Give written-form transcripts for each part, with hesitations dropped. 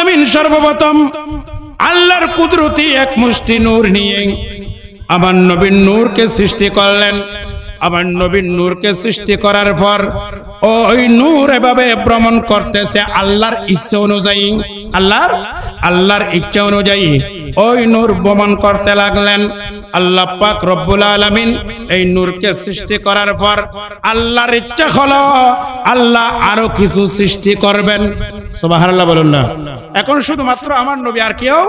আলামিন সর্বপ্রথম আল্লাহর কুদরতি এক মুষ্টি নূর নিয়ে আমার নবীর নূরকে সৃষ্টি করলেন। আমার নবীর নূরকে সৃষ্টি করার পর ওই নূর এভাবে ভ্রমণ করতেছে আল্লাহর ইচ্ছা অনুযায়ী। আল্লাহর ইচ্ছা অনুযায়ী ওই নূর ভ্রমণ করতে লাগলেন। আল্লাহ পাক রব্বুল আলামিন এই নূরকে সৃষ্টি করার পর আল্লাহর ইচ্ছা হলো আল্লাহ আরো কিছু সৃষ্টি করবেন। সুবহানাল্লাহ বলুন না। এখন শুধুমাত্র আমার নবী, আর কেউ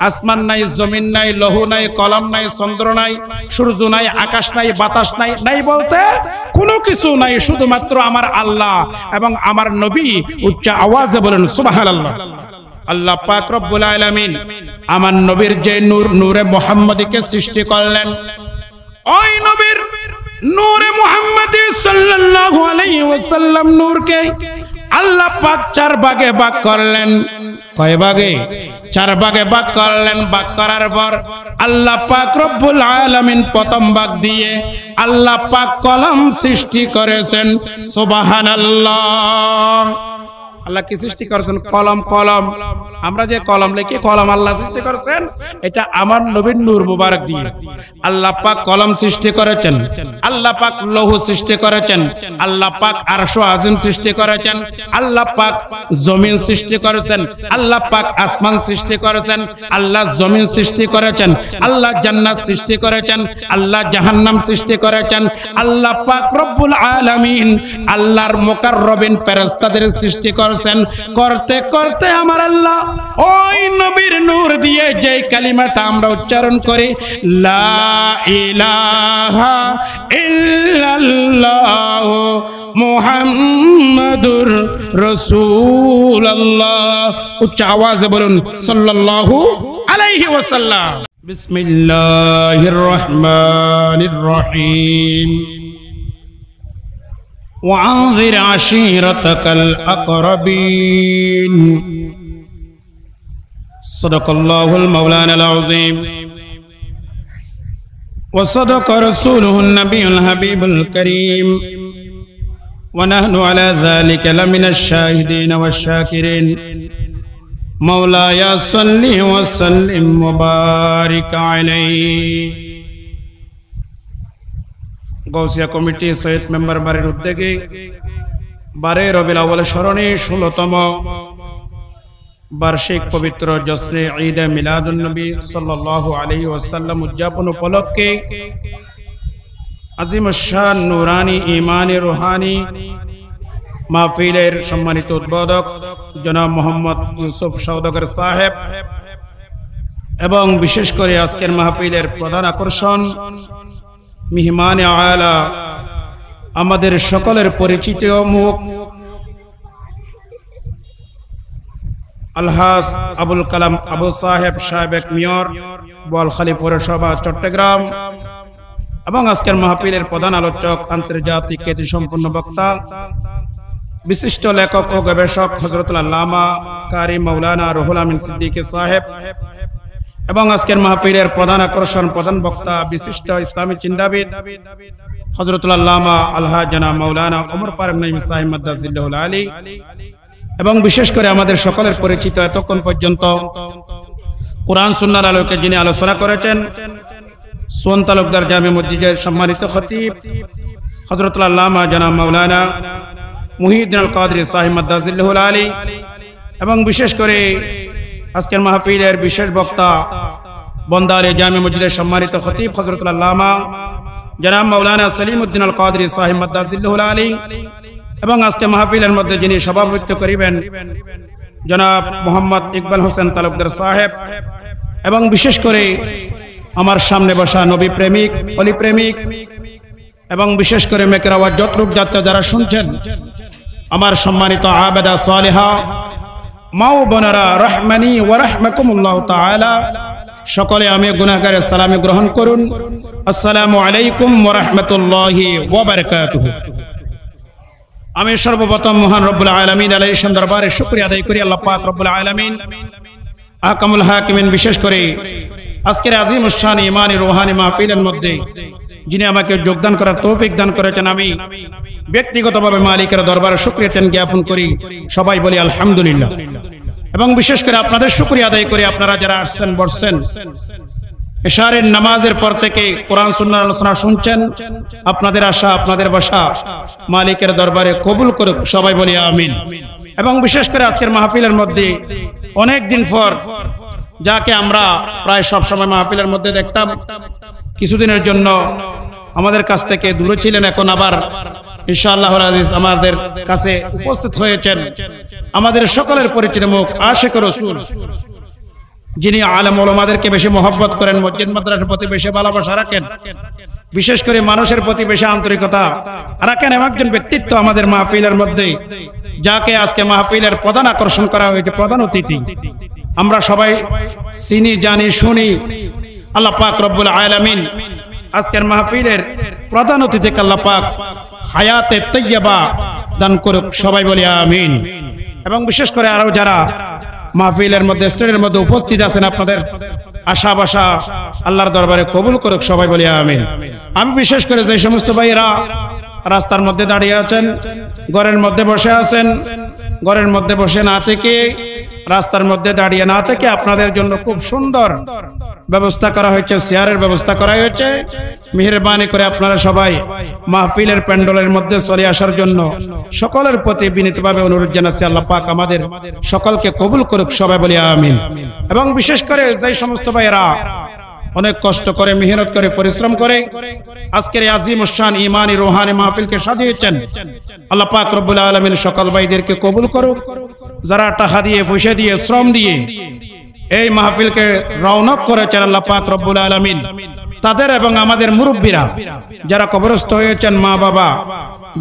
আসমান নাই, জমিন নাই, লৌহ নাই, কলম নাই, চন্দ্র নাই, সূর্য নাই, আকাশ নাই, বাতাস নাই, নাই বলতে কোনো কিছু নাই, শুধুমাত্র আমার আল্লাহ এবং আমার নবী উচ্চ আওয়াজে বলেন সুবহানাল্লাহ। আল্লাহ পাক রব্বুল আলামিন আমার নবীর যে নূর, নূরে মুহাম্মাদীকে সৃষ্টি করলেন। ওই নবীর নূরে মুহাম্মাদী সাল্লাল্লাহু আলাইহি ওয়াসাল্লাম নূরকে আল্লাহ পাক চার ভাগে ভাগ করলেন। কয় ভাগে? চার ভাগে ভাগ করলেন। ভাগ করার পর আল্লাহ পাক রব্বুল আলামিন প্রথম ভাগ দিয়ে আল্লাহ পাক কলম সৃষ্টি করেছেন। সুবহানাল্লাহ। আল্লাহ কি সৃষ্টি করেছেন? কলম। কলম আমরা যে কলম লিখি, কলম আল্লাহ সৃষ্টি করেছেন। এটা আমার নবীর নূর মুবারক দিয়ে আল্লাহ পাক কলম সৃষ্টি করেছেন। আল্লাহ পাক লৌহ সৃষ্টি করেছেন। আল্লাহ পাক আরশ আজিম সৃষ্টি করেছেন। আল্লাহ পাক জমিন সৃষ্টি করেছেন। আল্লাহ পাক আসমান সৃষ্টি করেছেন। আল্লাহ জমিন সৃষ্টি করেছেন। আল্লাহ জান্নাত সৃষ্টি করেছেন। আল্লাহ জাহান্নাম সৃষ্টি করেছেন। আল্লাহ পাক রব্বুল আলামিন আল্লাহর মুকাররবিন ফেরেশতাদের সৃষ্টি করেছেন। করতে করতে আমার আল্লাহ ওই নবীর নূর দিয়ে যে কালিমাটা আমরা উচ্চারণ করি, লা ইলাহা ইল্লাল্লাহ মুহাম্মাদুর রাসূলুল্লাহ, উচ্চ আওয়াজে বলুন সাল্লাল্লাহু আলাইহি ওয়াসাল্লাম। বিসমিল্লাহির রহমানির রহিম। وأنذر عشيرتك الأقربين صدق الله المولانا العظيم وصدق رسوله النبي الحبيب الكريم ونحن على ذلك لمن الشاهدين والشاكرين مولاي صل وسلم وبارك عليه। গৌসিয়া কমিটি সৈয়দ মেম্বার বাড়ির উদ্যোগে 12 রবিউল আউয়াল স্মরণে 16তম বার্ষিক পবিত্র জশ্নে ঈদ মিলাদুন নবী সাল্লাল্লাহু আলাইহি ওয়াসাল্লাম উদযাপন উপলক্ষে আজিমুশ শান নুরানি ঈমানি রুহানি মাহফিলের সম্মানিত উদ্বোধক জনাব মোহাম্মদ ইউসুফ সওদাগর সাহেব এবং বিশেষ করে আজকের মাহফিলের প্রধান আকর্ষণ মেহমান আলা আমাদের সকলের পরিচিত মুখ আলহাজ আবুল কালাম আবু সাহেব সাবেক মেয়র বোয়ালখালী পৌরসভা চট্টগ্রাম এবং আজকের মাহফিলের প্রধান আলোচক আন্তর্জাতিক খ্যাতিসম্পন্ন বক্তা বিশিষ্ট লেখক ও গবেষক হযরতুল আল্লামা কারি মাওলানা রুহুল আমিন সিদ্দিকী সাহেব এবং আজকের মাহফিলের প্রধান আকর্ষণ, প্রধান বক্তা বিশিষ্ট ইসলামী চিন্তাবিদ হযরতুল আল্লামা আলহাজ জনাব মাওলানা ওমর ফারুক নঈম সাহেব মাদ্দাজিল্লাহুল আলী এবং বিশেষ করে আমাদের সকলের পরিচিত এতক্ষণ পর্যন্ত কোরআন সুন্নাহর আলোকে যিনি আলোচনা করেছেন সোন তালুকদার জামে মসজিদের সম্মানিত খতিব হযরতুল আল্লামা জনাব মাওলানা মুহিউদ্দিন আল কাদরি সাহেব মাদ্দাজিল্লাহুল আলী এবং বিশেষ করে আজকের মাহফিলের বিশেষ বক্তা বন্দারে জামে মসজিদের সম্মানিত খতিব হযরতুল আল্লামা জনাব মাওলানা সলিমউদ্দিন আল কাদরি সাহেব মাদ্দাজিল্লাহুল আলী এবং আজকে মাহফিলের মধ্যে যিনি সভাপতিত্ব করিবেন জনাব মোহাম্মদ ইকবাল হোসেন তালুকদার সাহেব এবং বিশেষ করে আমার সামনে বসা নবী প্রেমিক, অলি প্রেমিক এবং বিশেষ করে মেকের আওয়াজ যতটুক যাচ্ছে যারা শুনছেন, আমার সম্মানিত আবেদা সালেহা মাও বোনেরা রহমানি ওয়া রাহমাকুমুল্লাহ তাআলা, সকলে আমি গুনাহগারের সালামে গ্রহণ করুন। আসসালামু আলাইকুম ওয়া রাহমাতুল্লাহি ওয়া বারাকাতুহু। আমি সর্বপ্রথম মহান রব্বুল আলামিন আলাইহির দরবারে শুকরিয়া আদায় করি। আল্লাহ পাক রব্বুল আলামিন আহকামুল হাকিমিন বিশেষ করে আজকের আজিমুশ শান ঈমানি রুহানি মাহফিলের মধ্যে যিনি আমাকে যোগদান করার তৌফিক দান করেছেন, আমি ব্যক্তিগতভাবে মালিকের দরবারে শুকরিয়া জ্ঞাপন করি। সবাই বলি আলহামদুলিল্লাহ। এবং বিশেষ করে আপনাদের শুকরিয়া আদায় করে আপনারা যারা আসছেন বসছেন এশারের নামাজের পর থেকে কোরআন সুন্নাহ আলোচনা শুনছেন, আপনাদের আশা আপনাদের বসা মালিকের দরবারে কবুল করুক, সবাই বলি আমিন। এবং বিশেষ করে আজকের মাহফিলের মধ্যে অনেক দিন পর যাকে আমরা প্রায় সব সময় মাহফিলের মধ্যে দেখতাম, কিছুদিনের জন্য আমাদের কাছ থেকে দূরে ছিলেন, এখন আবার ইনশাআল্লাহুল আজিজ আমাদের কাছে উপস্থিত হয়েছেন আমাদের সকলের পরিচিত মুখ আশিক রাসূল, যিনি আলেম ওলামাদেরকে বেশি মহব্বত করেন, মসজিদ মাদ্রাসার প্রতি বেশি ভালোবাসা রাখেন, বিশেষ করে মানুষের প্রতি বেশি আন্তরিকতা রাখেন, এমন একজন ব্যক্তিত্ব আমাদের মাহফিলের মধ্যে, যাকে আজকে মাহফিলের প্রধান আকর্ষণ করা হয়েছে, প্রধান অতিথি। আমরা সবাই চিনি জানি শুনি, আল্লাহ পাক রব্বুল আলামিন আজকের মাহফিলের প্রধান অতিথিকে আল্লাহ পাক হায়াতে তাইয়্যিবা দান করুক, সবাই বলি আমিন। এবং বিশেষ করে আরো যারা মাহফিলের মধ্যে স্টেজের মধ্যে উপস্থিত আছেন, আপনাদের আশা বাসা আল্লাহর দরবারে কবুল করুক, সবাই বলি আমিন। আমি বিশেষ করে যে সমস্ত ভাইরা রাস্তার মধ্যে দাঁড়িয়ে আছেন, ঘরের মধ্যে বসে আছেন, ঘরের মধ্যে বসে না থেকে, রাস্তার মধ্যে দাঁড়িয়ে না থেকে আপনাদের জন্য খুব সুন্দর ব্যবস্থা করা হয়েছে, চেয়ারের ব্যবস্থা করা হয়েছে। মেহেরবানি করে আপনারা সবাই মাহফিলের প্যান্ডেলের মধ্যে চলে আসার জন্য সকলের প্রতি বিনীতভাবে অনুরোধ জানাচ্ছি, আল্লাহ পাক আমাদের সকলকে কবুল করুক, সবাই বলি আমিন। এবং বিশেষ করে যে সমস্ত ভাইয়েরা অনেক কষ্ট করে, মেহনত করে, পরিশ্রম করে আজকের এই আজিমুশ শান ঈমানি রূহানি মাহফিলকে সাজিয়েছেন, আল্লাহ পাক রব্বুল আলামিন সকল ভাইদেরকে কবুল করুক। যারা টাকা দিয়ে, পয়সা দিয়ে, শ্রম দিয়ে এই মাহফিলকে রৌনক করেছেন, আল্লাহ পাক রব্বুল আলামিন তাদের এবং আমাদের মুরব্বীরা যারা কবরস্থ হয়েছেন, মা বাবা,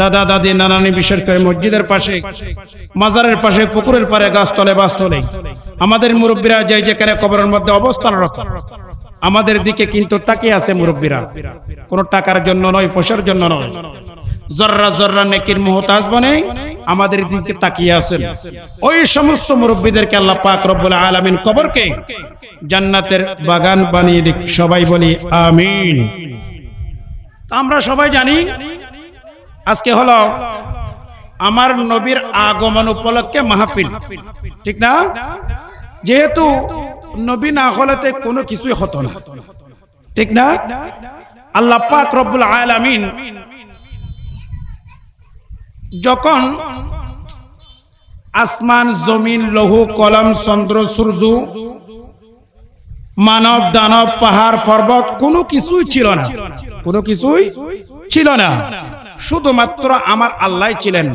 দাদা দাদি, নানানি, বিশেষ করে মসজিদের পাশে, মাজারের পাশে, পুকুরের পাড়ে, গাছতলে, বাসতলে আমাদের মুরব্বীরা যে যেখানে কবরের মধ্যে অবস্থানরত, আমাদের দিকে কিন্তু তাকিয়ে আছে মুরব্বীরা, কোন টাকার জন্য নয়, পয়সার জন্য নয়, জর্রা জর্রা নেকির মুহতাজ বনে আমাদের দিকে তাকিয়ে আছেন। ওই সমস্ত মুরব্বীদেরকে আল্লাহ পাক রব্বুল আলামিন কবরকে জান্নাতের বাগান বানিয়ে দিক, সবাই বলি আমিন। আমরা সবাই জানি আজকে হলো আমার নবীর আগমন উপলক্ষে মাহফিল, ঠিক না? যেহেতু নবী না হলেতে কোনো কিছুই হতো না, ঠিক না? আল্লাহ পাক রব্বুল আলামিন যখন আসমান, জমিন, লৌহ কলম, চন্দ্র, সূর্য, মানব দানব, পাহাড় পর্বত কোনো কিছুই ছিল না, কোনো কিছুই ছিল না, শুধুমাত্র আমার আল্লাহ ছিলেন।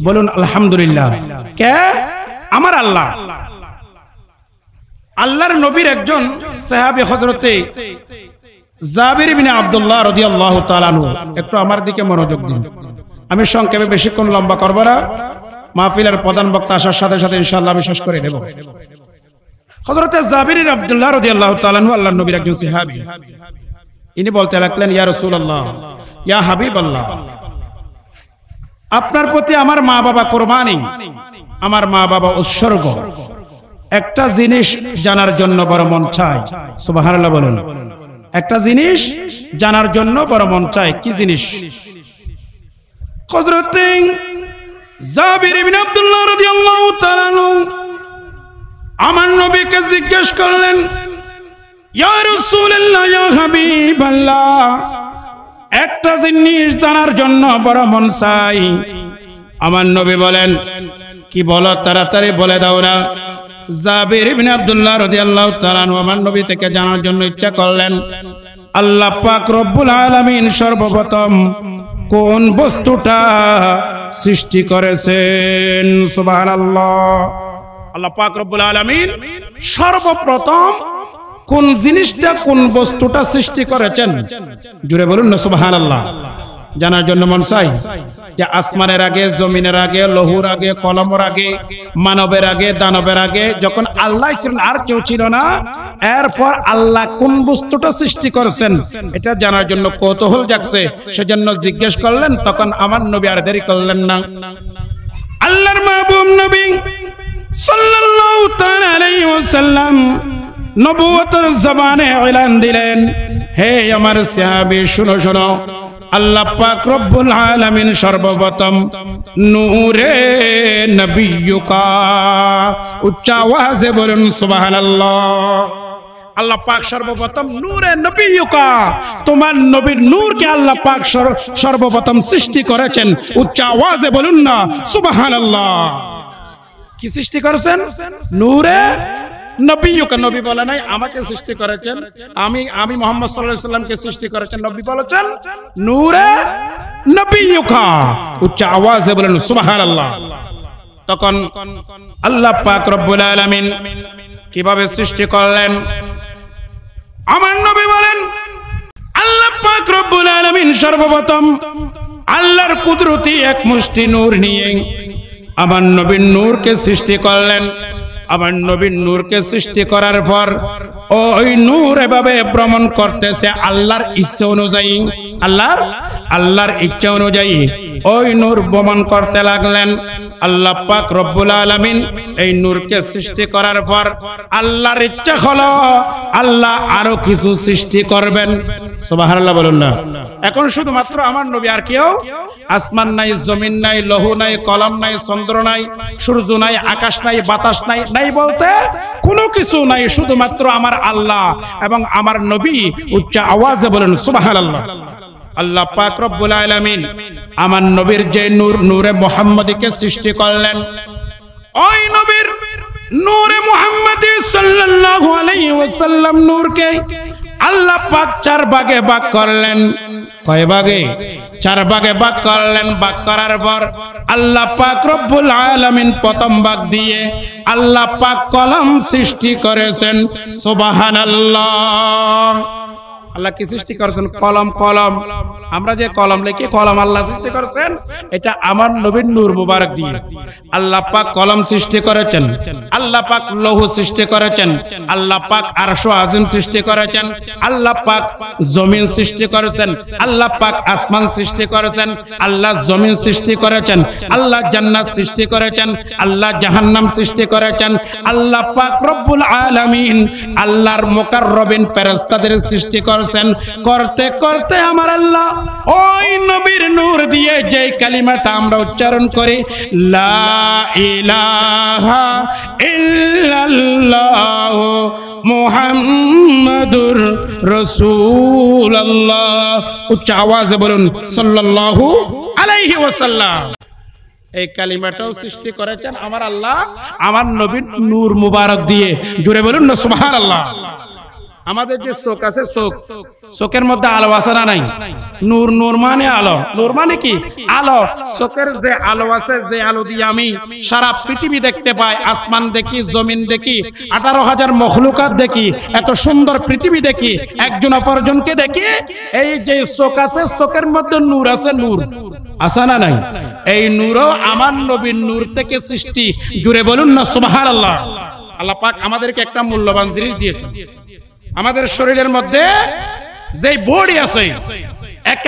বলুন আলহামদুলিল্লাহ। কে? আমার আল্লাহ। আল্লাহর নবীর একজন সাহাবী হযরতে জাবির ইবনে আব্দুল্লাহ রাদিয়াল্লাহু তাআলা আনহু, একটু আমার দিকে মনোযোগ দিন, আমি সংক্ষেপে বেশিক্ষণ লম্বা করব না, মাহফিলের প্রধান বক্তা আসার সাথে সাথে ইনশাআল্লাহ আমি শেষ করে দেব। হযরতে জাবির ইবনে আব্দুল্লাহ রাদিয়াল্লাহু তাআলা আনহু আল্লাহর নবীর একজন সাহাবী, ইনি বলতে লাগলেন, ইয়া রাসূলুল্লাহ, ইয়া হাবিবাল্লাহ, আপনার প্রতি আমার মা বাবা কুরবানি, আমার মা বাবা উৎসর্গ, একটা জিনিস জানার জন্য বড় মন চায়। সুবহানাল্লাহ বলুন। একটা জিনিস জানার জন্য বড় মন চায়। কি জিনিস? হযরত জাবির ইবনে আব্দুল্লাহ রাদিয়াল্লাহু তাআলা আমার নবীকে জিজ্ঞেস করলেন, ইয়া রাসূলুল্লাহ, ইয়া হাবিবাল্লাহ, একটা জিনিস জানার জন্য বড় মন চাই। আমার নবী বলেন, কি বলো, তাড়াতাড়ি বলে দাও না। জাবির ইবনে আব্দুল্লাহ রাদিয়াল্লাহু তাআলা আমার নবী থেকে জানার জন্য ইচ্ছা করলেন, আল্লাহ পাক রব্বুল আলামিন সর্বপ্রথম কোন বস্তুটা সৃষ্টি করেছেন? সুবহানাল্লাহ। আল্লাহ পাক রব্বুল আলামিন সর্বপ্রথম কোন জিনিসটা, কোন বস্তুটা সৃষ্টি করেছেন? জুড়ে বলুন না সুবহানাল্লাহ। জানার জন্য মন চাই যে আসমানের আগে, জমিনের আগে, লৌহর আগে, কলমের আগে, মানবের আগে, দানবের আগে যখন আল্লাহ ছিলেন, আর কেউ ছিল না, এরপর আল্লাহ কোন বস্তুটা সৃষ্টি করেছেন এটা জানার জন্য কৌতূহল জাগছে, সেজন্য জিজ্ঞেস করলেন। তখন আমার নবী আর দেরি করলেন না, আল্লাহর মাহবুব নবী সাল্লাল্লাহু তাআলা আলাইহি ওয়াসাল্লাম নবুয়তের জবানে এলান দিলেন, হে আমার সাহাবী, শুনো শুনো, আল্লাহ পাক রব্বুল আলামিন সর্বপ্রথম নূরে নবিয়্যুকা, উচ্চ আওয়াজে বলুন সুবহানাল্লাহ। আল্লাহ পাক সর্বপ্রথম নূরে নবিয়্যুকা, তোমার নবীর নূরকে আল্লাহ পাক সর্বপ্রথম সৃষ্টি করেছেন। উচ্চ আওয়াজে বলুন না সুবহানাল্লাহ। কি সৃষ্টি করেছেন? নূরে নবিয়্যুকা। নবী বলে নাই আমাকে সৃষ্টি করেছেন, আমি মুহাম্মদ সাল্লাল্লাহু আলাইহি সাল্লামকে সৃষ্টি করেছেন। নবী বলেছেন নূরে নবিয়্যুকা। উচ্চ আওয়াজে বলেন সুবহানাল্লাহ। তখন আল্লাহ পাক রব্বুল আলামিন কিভাবে সৃষ্টি করলেন? আমার নবী বলেন আল্লাহ পাক রব্বুল আলামিন সর্বপ্রথম আল্লাহর কুদরতি এক মুষ্টি নূর নিয়ে আমার নবীর নূরকে সৃষ্টি করলেন। আমার নবীর নূরকে সৃষ্টি করার পর ওই নূর এভাবে ভ্রমণ করতেছে আল্লাহর ইচ্ছা অনুযায়ী। আল্লাহর ইচ্ছা অনুযায়ী ওই নূর ভ্রমণ করতে লাগলেন। আল্লাহ পাক রব্বুল আলামিন এই নূরকে সৃষ্টি করার পর আল্লাহর ইচ্ছা হলো আল্লাহ আরো কিছু সৃষ্টি করবেন। সুবহানাল্লাহ বলুন না। এখন শুধুমাত্র আমার নবী, আর কেউ? আসমান নাই, জমিন নাই, লৌহ নাই, কলম নাই, চন্দ্র নাই, সূর্য নাই, আকাশ নাই, বাতাস নাই, নাই বলতে কোনো কিছু নাই, শুধুমাত্র আমার আল্লাহ এবং আমার নবী। উচ্চ আওয়াজে বলেন সুবহানাল্লাহ। আল্লাহ পাক রব্বুল আলামিন আমার নবীর যে নূর, নূরে মুহাম্মদীকে সৃষ্টি করলেন। ওই নবীর নূরে মুহাম্মদী সাল্লাল্লাহু আলাইহি ওয়াসাল্লাম নূরকে আল্লাহ পাক চার ভাগে ভাগ করলেন। কয় ভাগে? চার ভাগে ভাগ করলেন। ভাগ করার পর আল্লাহ পাক রব্বুল আলামিন প্রথম ভাগ দিয়ে আল্লাহ পাক কলম সৃষ্টি করেছেন। সুবহানাল্লাহ। আল্লাহ কি সৃষ্টি করেছেন? কলম। কলম আমরা যে কলম লিখি, কলম আল্লাহ সৃষ্টি করেছেন। এটা আমার নবীর নূর মুবারক দিয়ে আল্লাহ পাক কলম সৃষ্টি করেছেন। আল্লাহ পাক লৌহ সৃষ্টি করেছেন। আল্লাহ পাক আরশ আজিম সৃষ্টি করেছেন। আল্লাহ পাক জমিন সৃষ্টি করেছেন। আল্লাহ পাক আসমান সৃষ্টি করেছেন। আল্লাহ জমিন সৃষ্টি করেছেন। আল্লাহ জান্নাত সৃষ্টি করেছেন। আল্লাহ জাহান্নাম সৃষ্টি করেছেন। আল্লাহ পাক রব্বুল আলামিন আল্লাহর মুকাররবিন ফেরেশতাদের সৃষ্টি করেছেন। করতে করতে আমার আল্লাহ ওই নবীর নূর দিয়ে যে কালিমাটা আমরা উচ্চারণ করি, লা ইলাহা ইল্লাল্লাহ মুহাম্মাদুর রাসূলুল্লাহ, উচ্চ আওয়াজে বলুন সাল্লাল্লাহু আলাইহি ওয়াসাল্লাম। এই কালিমাটাও সৃষ্টি করেছেন আমার আল্লাহ আমার নবীর নূর মুবারক দিয়ে। জুড়ে বলুন না সুবহানাল্লাহ। আমাদের যে চোখ আছে, চোখের মধ্যে আলো আছে না নাই? নূর। নূর মানে আলো। নূর মানে কি? আলো। চোখের যে আলো আছে, যে আলো দিয়ে আমি সারা পৃথিবী দেখতে পাই, আসমান দেখি, জমিন দেখি, 18,000 মখলুকাত দেখি, এত সুন্দর পৃথিবী দেখি, একজন অপরজনকে দেখি। এই যে চোখ আছে, চোখের মধ্যে নূর আছে। নূর আছে না নাই? এই নূরও আমার নবীর নূর থেকে সৃষ্টি। জুড়ে বলুন না সুবহানাল্লাহ। আল্লাহ পাক আমাদেরকে একটা মূল্যবান জিনিস দিয়েছেন। আমাদের শরীরের মধ্যে যে বডি আছে, এক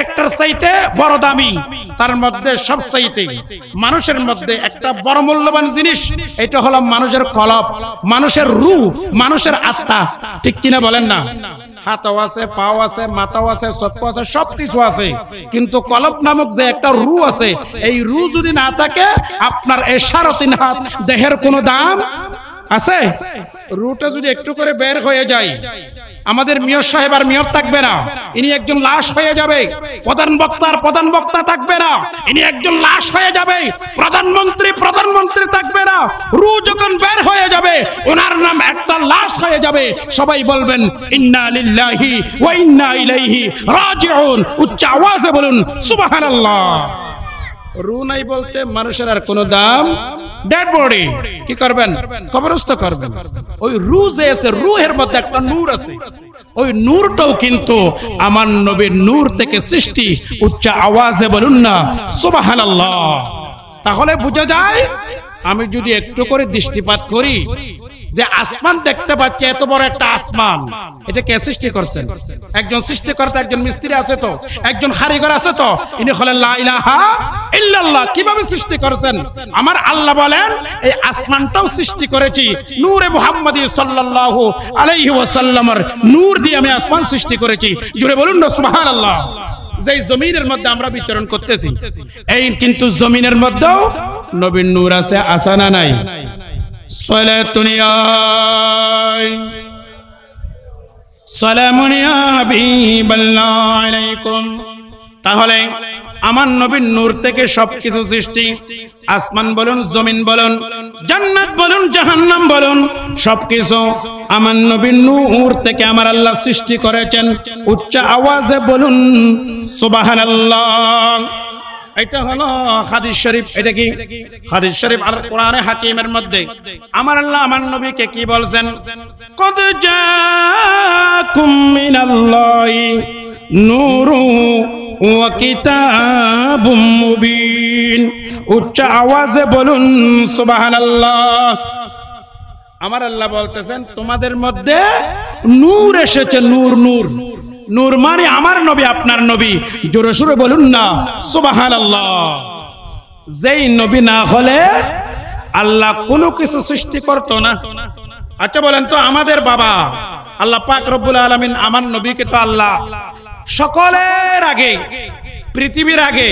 একটার চাইতে বড় দামি, তার মধ্যে সব চাইতে মানুষের মধ্যে একটা বড় মূল্যবান জিনিস, এটা হলো মানুষের কলব, মানুষের রূহ, মানুষের আত্মা। ঠিক কিনা বলেন না? হাতও আছে, পাও আছে, মাথাও আছে, চক্ষু আছে, সবকিছু আছে, কিন্তু কলব নামক যে একটা রূহ আছে, এই রূহ যদি না থাকে আপনার এই 3.5 হাত দেহের কোনো দাম আছে? রুটা যদি একটু করে বের হয়ে যায়, আমাদের মেয়র সাহেব আর মেয়র থাকবে না, ইনি একজন লাশ হয়ে যাবে। প্রধান বক্তা থাকবে না, ইনি একজন লাশ হয়ে যাবে। প্রধানমন্ত্রী থাকবে না, রু যখন বের হয়ে যাবে ওনার নাম একটা লাশ হয়ে যাবে। সবাই বলবেন ইন্না লিল্লাহি ওয়া ইন্না ইলাইহি রাজিউন। উচ্চ আওয়াজে বলুন সুবহানাল্লাহ। রু নাই বলতে মানুষের আর কোনো দাম। ডেড বডি কি করবেন? কবরস্থ করবেন। ওই রু যে আছে, রুহের মধ্যে একটা নূর আছে, ওই নূরটাও কিন্তু আমার নবীর নূর থেকে সৃষ্টি। উচ্চ আওয়াজে বলুন না সুবহানাল্লাহ। তাহলে বোঝা যায়, আমি যদি একটু করে দৃষ্টিপাত করি যে আসমান দেখতে পাচ্ছি, এত বড় একটা আসমান, এটা কে সৃষ্টি করছেন? একজন সৃষ্টিকর্তা, একজন মিস্ত্রি আছে তো, একজন কারিগর আছে তো, ইনি হলেন লা ইলাহা ইল্লাল্লাহ। কিভাবে সৃষ্টি করেছেন? আমার আল্লাহ বলেন এই আসমানটাও সৃষ্টি করেছি নূরে মুহাম্মদী সাল্লাল্লাহু আলাইহি ওয়াসাল্লামের নূর দিয়ে আমি আসমান সৃষ্টি করেছি। জোরে বলুন না সুবহানাল্লাহ। যেই জমিনের মধ্যে আমরা বিচরণ করতেছি, এই কিন্তু জমিনের মধ্যেও নবীর নূর আছে, আসানা নাই। সালামুন ইয়া হাবিবাল্লাহ আলাইকুম। তাহলে আমার নবীর নূর থেকে সবকিছু সৃষ্টি, আসমান বলুন, জমিন বলুন, জান্নাত বলুন, জাহান্নাম বলুন, সবকিছু আমার নবীর নূর থেকে আমার আল্লাহ সৃষ্টি করেছেন। উচ্চ আওয়াজে বলুন সুবহানাল্লাহ। এটা হলো হাদিস শরীফ। এটা কি হাদিস শরীফ আর কোরআনে হাকিমের মধ্যে আমার আল্লাহ আমার নবীকে কি বলছেন? কদ জাকুম মিনাল্লাহি নূরু ওয়া কিতাবুম মুবিন। উচ্চ আওয়াজে বলুন সুবহানাল্লাহ। আমার আল্লাহ বলতেছেন তোমাদের মধ্যে নূর এসেছে, নূর। নূর নূর মানে আমার নবী, আপনার নবী। জোরে সুরে বলুন না সুবহানাল্লাহ। যেই নবী না হলে আল্লাহ কোনো কিছু সৃষ্টি করতো না। আচ্ছা বলেন তো, আমাদের বাবা আল্লাহ পাক রব্বুল আলামিন আমার নবীকে তো আল্লাহ সকলের আগে, পৃথিবীর আগে,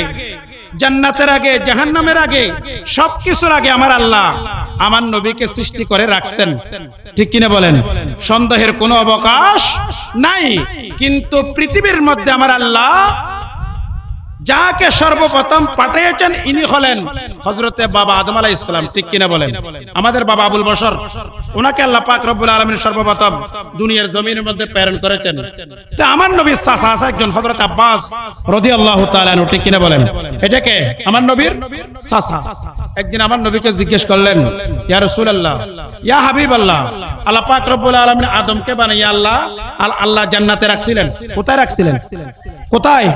জান্নাতের আগে, জাহান্নামের আগে, সবকিছুর আগে আমার আল্লাহ আমার নবীকে সৃষ্টি করে রাখছেন। ঠিক কিনা বলেন? সন্দেহের কোনো অবকাশ নাই। কিন্তু পৃথিবীর মধ্যে আমার আল্লাহ যাকে সর্বপ্রথম পাঠিয়েছেন ইনি হলেন হযরতে বাবা আদম আলাইহিস সালাম। ঠিক কিনা বলেন? আমাদের বাবা আবুল বশর, ওনাকে আল্লাহ পাক রব্বুল আলামিন সর্বপ্রথম দুনিয়ার জমিনের মধ্যে প্রেরণ করেছেন। তো আমার নবীর চাচা আছে একজন, হযরত আব্বাস রাদিয়াল্লাহু তাআলা আনহু। ঠিক কিনা বলেন? এটাকে আমার নবীর চাচা। একদিন আমার নবীকে জিজ্ঞেস করলেন, ইয়া রাসূলুল্লাহ, ইয়া হাবিবাল্লাহ, আল্লাহ পাক রব্বুল আলামিন আদমকে বানাইয়া আল্লাহ জান্নাতে রাখছিলেন। কোথায় রাখছিলেন? কোথায়?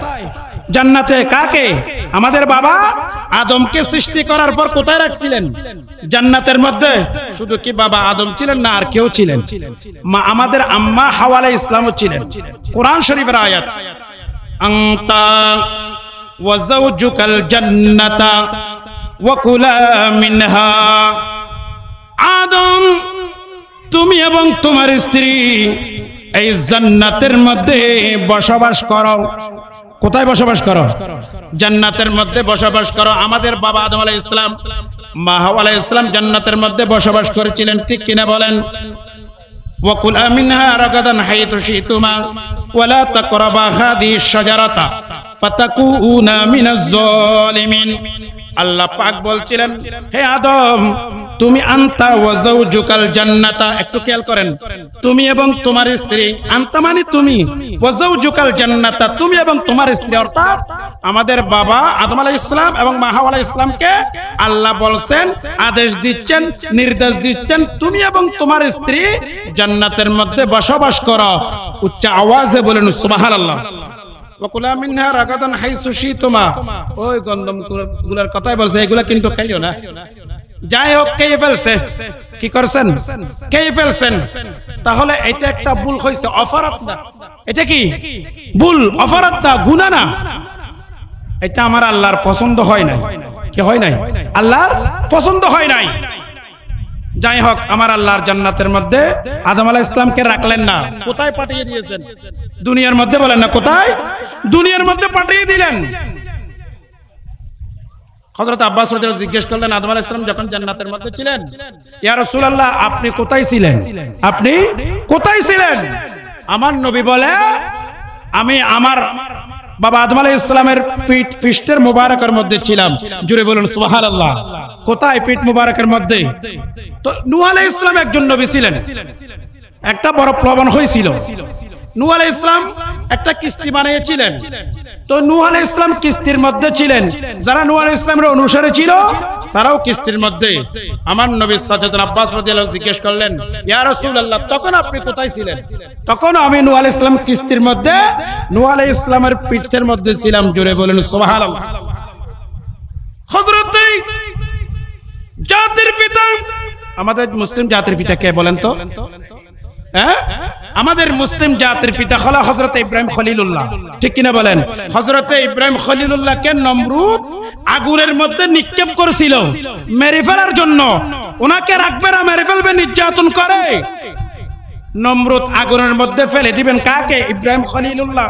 জান্নাতে। কাকে? আমাদের বাবা আদমকে সৃষ্টি করার পর কোথায় রাখছিলেন? জান্নাতের মধ্যে। শুধু কি বাবা আদম ছিলেন না আর কেউ ছিলেন? আমাদের আম্মা হাওয়া আলাইহিস সালামও ছিলেন। কোরআন শরীফের আয়াত, আনতা ওয়া যাওজুকাল জান্নাতা ওয়া কুলা মিনহা। আদম, তুমি এবং তোমার স্ত্রী এই জান্নাতের মধ্যে বসবাস করো। কোথায় বসবাস করো? জান্নাতের মধ্যে বসবাস করো। আমাদের বাবা আদম আলাইহিস সালাম, মা হাওয়া আলাইহিস সালাম জান্নাতের মধ্যে বসবাস করেছিলেন। ঠিক কিনা বলেন? ওয়া কুলা মিনহা রাগাদান হাইতু শিতুমা ওয়া লা তাকরাবা হাদিহিশ শাজারাতা ফাতাকুনা মিনাজ জালিমিন। আল্লাহ পাক বলছিলেন, হে আদম, তুমি আনতা ওয়া যাওজুকাল জান্নাতা। একটু খেয়াল করেন, তুমি এবং তোমার স্ত্রী, আনতা মানে তুমি, ওয়া যাওজুকাল জান্নাতা, তুমি এবং তোমার স্ত্রী, অর্থাৎ আমাদের বাবা আদম আলাইহিস সালাম এবং মা হাওয়া আলাইহিস সালামকে আল্লাহ বলছেন, আদেশ দিচ্ছেন, নির্দেশ দিচ্ছেন, তুমি এবং তোমার স্ত্রী জান্নাতের মধ্যে বসবাস করো। উচ্চ আওয়াজে বলেন সুবহানাল্লাহ। ওয়াকুলা মিনহা রাগাদান হাইসু শিতুমা। ওই গন্ধম গুলার কথাই বলছে, এগুলা কিন্তু খাইও না। যাই হোক, খেয়ে ফেলছে। কি করছেন? খেয়ে ফেলছেন। তাহলে এটা একটা ভুল হয়েছে, অপরাধ না। এটা কি ভুল? অপরাধ না, গুনাহ না। এটা আমার আল্লাহর পছন্দ হয় নাই। কি হয় নাই? আল্লাহর পছন্দ হয় নাই। যাই হোক, আমার আল্লাহর জান্নাতের মধ্যে আদম আলাইহিস সালামকে রাখলেন না। কোথায় পাঠিয়ে দিয়েছেন? দুনিয়ার মধ্যে। বলেন না কোথায়? দুনিয়ার মধ্যে পাঠিয়ে দিলেন। হযরত আব্বাস রাদিয়াল্লাহু জিজ্ঞেস করলেন, আদম আলাইহিস সালাম যখন জান্নাতের মধ্যে ছিলেন, ইয়া রাসূলুল্লাহ, আপনি কোথায় ছিলেন? আপনি কোথায় ছিলেন? আমার নবী বলে, আমি আমার বাবা আদম আলাইহিস সালামের পৃষ্ঠের মুবারকের মধ্যে ছিলাম। জোরে বলুন সুবহানাল্লাহ। কোথায়? পিঠ মুবারকের মধ্যে। তো নূহ আলাইহিস সালাম একজন নবী ছিলেন। একটা বড় প্লাবন হয়েছিল। নূহ আলাইহিস সালাম একটা কিস্তি বানিয়েছিলেন। তো নূহ আলাইহিস সালাম কিস্তির মধ্যে ছিলেন। যারা নূহ আলাইহিস সালামের অনুসারী ছিল তারাও কিস্তির মধ্যে। আমার নবী সাজ্জাদ আব্বাস রাদিয়াল্লাহু জিজ্ঞেস করলেন, ইয়া রাসূলুল্লাহ, তখন আপনি কোথায় ছিলেন? তখন আমি নূহ আলাইহিস সালাম কিস্তির মধ্যে, নূহ আলাইহিস সালামের পিঠের মধ্যে ছিলাম। জোরে বলেন সুবহানাল্লাহ। হযরত জাতির পিতা, আমাদের মুসলিম জাতির পিতা কে বলেন তো? আমাদের মুসলিম জাতির পিতা হলো হযরত ইব্রাহিম খলিলুল্লাহ। ঠিক কিনা বলেন? হযরত ইব্রাহিম খলিলুল্লাহকে নমরুদ আগুনের মধ্যে নিক্ষেপ করেছিল মেরে ফেলার জন্য। ওনাকে রাখবে না, মেরে ফেলবে, নির্যাতন করে। নমরুদ আগুনের মধ্যে ফেলে দিবেন কাকে? ইব্রাহিম খলিলুল্লাহ।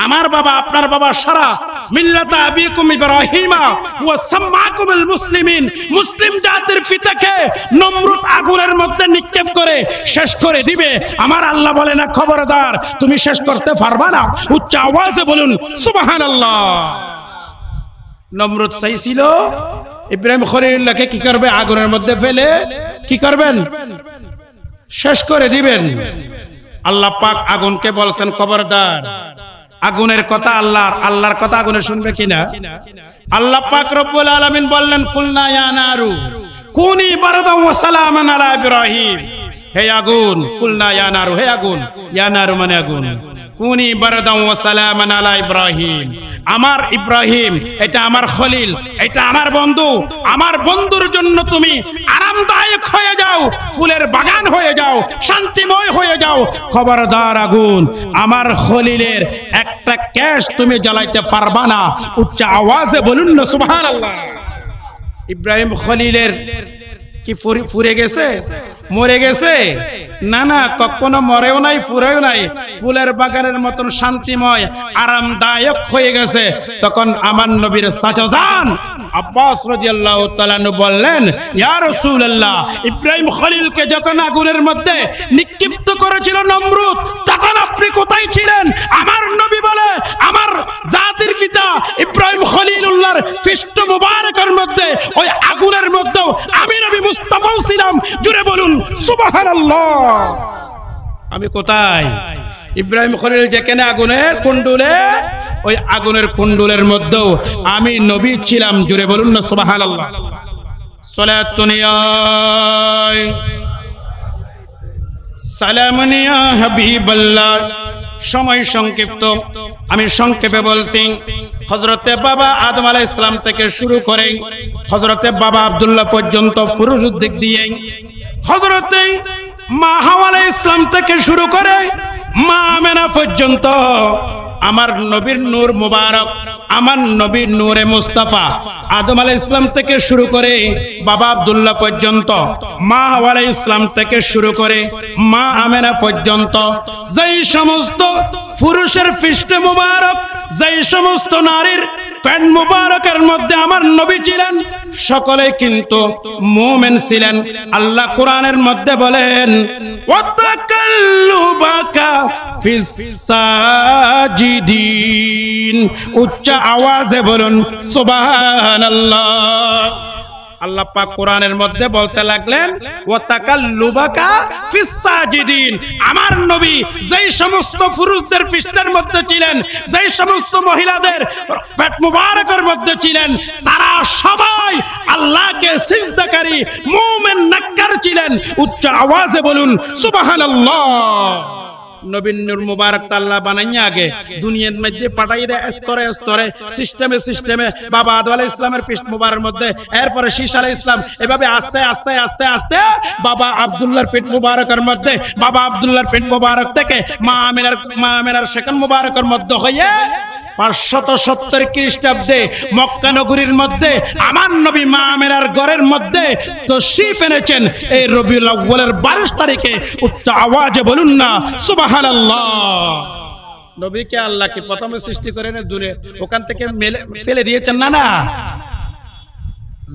আমার বাবা আপনার বাবা সারা মিল্লাতা আবিকুম ইব্রাহিমা ওয়া সাম্মাকুমুল মুসলিমিন, মুসলিম জাতির পিতাকে নমরুদ আগুনের মধ্যে নিক্ষেপ করে শেষ করে দিবে। আমার আল্লাহ বলে না খবরদার তুমি শেষ করতে পারবা না। উচ্চ আওয়াজে বলুন সুবহানাল্লাহ। নমরুদ চাইছিল ইব্রাহিম খলিলুল্লাহকে কি করবে? আগুনের মধ্যে ফেলে কি করবেন? শেষ করে দিবেন। আল্লাহ পাক আগুনকে বলছেন খবরদার। আগুনের কথা আল্লাহর কথা আগুনে শুনবে কিনা? আল্লাহ পাক রব্বুল আলামিন বললেন কুলনা ইয়া নারু কুনি বারদান ওয়া সালামান আলা ইব্রাহিম। হে আগুন, কুলনা ইয়া নারু, হে আগুন, ইয়া নারু মানে আগুন, কুনি বারদান ওয়া সালামান আলা ইব্রাহিম। আমার ইব্রাহিম, এটা আমার খলিল, এটা আমার বন্ধু, আমার বন্ধুর জন্য তুমি আরামদায়ক হয়ে যাও, ফুলের বাগান হয়ে যাও, শান্তিময় হয়ে যাও। খবরদার আগুন, আমার খলিলের একটা গ্যাস তুমি জ্বালাইতে পারবা না। উচ্চ আওয়াজে বলুন না সুবহানাল্লাহ। ইব্রাহিম খলিলের কি ফুরে গেছে? মরে গেছে? না না, কখনো মরেও নাই, ফুরেও নাই, ফুলের বাগানের মতন শান্তিময় আরামদায়ক হয়ে গেছে। তখন আমার নবীর চাচা যান আব্বাস রাদিয়াল্লাহু তাআলা বললেন, ইয়া রাসূলুল্লাহ, ইব্রাহিম খলিলকে যখন আগুনের মধ্যে নিক্ষিপ্ত করেছিল নমরুদ, তখন আপনি কোথায় ছিলেন? আমার নবী বলে, আমার জাতির পিতা ইব্রাহিম খলিলুল্লাহর পৃষ্ঠ মুবারকের মধ্যে, ওই আগুনের মধ্যে আমি নবী মুস্তাফাও ছিলাম। জুড়ে বলুন সুবহানাল্লাহ। আমি কোথায়? ইব্রাহিম খলিল যেখানে আগুনের কুণ্ডুলে, ওই আগুনের কুণ্ডুলের মধ্যেও আমি নবী ছিলাম। জুড়ে বলুন না সুবহানাল্লাহ। সালাতুন ইয়া সালামুন ইয়া হাবিবাল্লাহ। সময় সংক্ষিপ্ত, আমি সংক্ষেপে বলছি। হযরতে বাবা আদম আলাইহিস সালাম থেকে শুরু করে হযরতে বাবা আব্দুল্লাহ পর্যন্ত পুরুষ দিক দিয়ে, হযরতে মা হাওয়া আলাইহিস সালাম থেকে শুরু করে মা আমেনা পর্যন্ত আমার নবীর নূর মুবারক, আমার নবীর নূরে মুস্তাফা আদম আলাইহিস সালাম থেকে শুরু করে বাবা আব্দুল্লাহ পর্যন্ত, মা হাওয়া আলাইহিস সালাম থেকে শুরু করে মা আমেনা পর্যন্ত, যেই সমস্ত পুরুষের পৃষ্ঠ মুবারক, যেই সমস্ত নারীর প্যান্ট মুবারকের মধ্যে আমার নবী ছিলেন, সকলে কিন্তু মুমিন ছিলেন। আল্লাহ কোরআনের মধ্যে বলেন, ওয়াতাকাল্লুবাকা ফিস সাজিদিন। উচ্চ আওয়াজে বলুন সুবহানাল্লাহ। আল্লাহ পাক কোরআনের মধ্যে বলতে লাগলেন, ওয়াতাকাল্লুবাকা ফিস সাজিদিন। আমার নবী যেই সমস্ত পুরুষদের পৃষ্ঠের মধ্যে ছিলেন, যেই সমস্ত মহিলাদের পেট মুবারকের মধ্যে ছিলেন, তারা সবাই আল্লাহকে সিজদাকারী মুমিন নেককার ছিলেন। উচ্চ আওয়াজে বলুন সুবহানাল্লাহ। নবীন নূর মুবারক আল্লাহ বানাইয়া আগে দুনিয়ার মধ্যে পাঠাই দেয় স্তরে স্তরে, সিস্টেমে সিস্টেমে। বাবা আদম আলাইহিস সালামের পৃষ্ঠ মুবারকের মধ্যে, এরপরে শীশ আলাইহিস সালাম, এভাবে আস্তে আস্তে আস্তে আস্তে বাবা আব্দুল্লাহর পৃষ্ঠ মুবারকের মধ্যে, বাবা আব্দুল্লাহর পৃষ্ঠ মুবারক থেকে মা আমেনার শেকন মুবারকের মধ্যে হয়ে 570 খ্রিস্টাব্দে মক্কা নগরীর মধ্যে আমার নবী মা আমেনার ঘরের মধ্যে তশরীফ এনেছেন এই রবিউল আউয়ালের 22 তারিখে। উচ্চ আওয়াজে বলুন না সুবহানাল্লাহ। নবীকে আল্লাহ কি প্রথমে সৃষ্টি করেন দূরে, ওখান থেকে ফেলে দিয়েছেন? না না,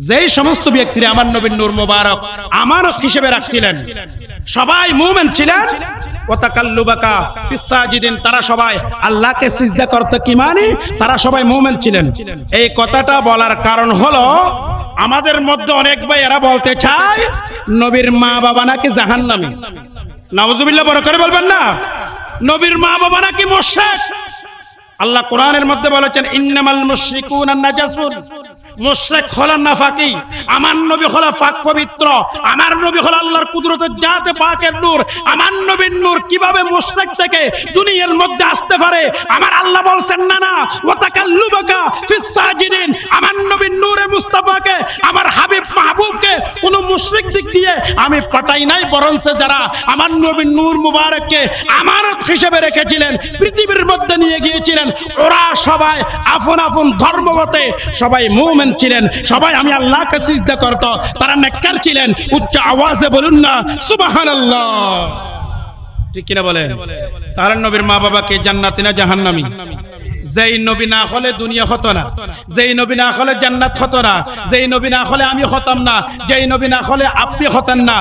যেই সমস্ত ব্যক্তিরা আমার নবীর নূর মুবারক আমানত হিসেবে রাখছিলেন, সবাই মুমিন ছিলেন। ওয়াতাকাল্লুবাকা ফিস সাজিদিন, তারা সবাই আল্লাহকে সিজদা করতে কি মানে, তারা সবাই মুমিন ছিলেন। এই কথাটা বলার কারণ হলো, আমাদের মধ্যে অনেক ভাই এরা বলতে চায় নবীর মা বাবা নাকি জাহান্নামী। নাউজুবিল্লাহ, বড় করে বলবেন না। নবীর মা বাবা নাকি মুশরিক। আল্লাহ কোরআনের মধ্যে বলেছেন, ইন্নামাল মুশরিকুনা নাজাসুন। মুশরিক হলো নাফাকি, আমার নবী হলো পাক পবিত্র, আমার নবী হলো আল্লাহর কুদরতের জাতে পাকের নূর। আমার নবীর নূর কিভাবে মুশরিক থেকে দুনিয়ার মধ্যে আসতে পারে? আমার আল্লাহ বলছেন, না না, ওয়াতাকাল্লুবাকা ফিস সাজিদিন। আমার নবীর নূরে মুস্তাফাকে, আমার হাবিব মাহবুবকে কোন মুশরিক দিক দিয়ে আমি পাঠাই নাই, বরঞ্চ যারা আমার নবীর নূর মুবারককে আমানত হিসেবে রেখেছিলেন, পৃথিবীর মধ্যে নিয়ে গিয়েছিলেন, ওরা সবাই আপন আপন ধর্মমতে সবাই মুমিন ছিলেন, সবাই আমি আল্লাহকে সিজদা করত, তারা নেককার ছিলেন। উচ্চ আওয়াজে বলুন না সুবহানাল্লাহ। ঠিক কিনা বলেন? তাহলে নবীর মা বাবাকে জান্নাতি না জাহান্নামী? যেই নবী না হলে দুনিয়া হতো না, যেই নবী না হলে জান্নাত হতো না, যেই নবী না হলে আমি হতাম না, যেই নবী না হলে আপনি হতেন না,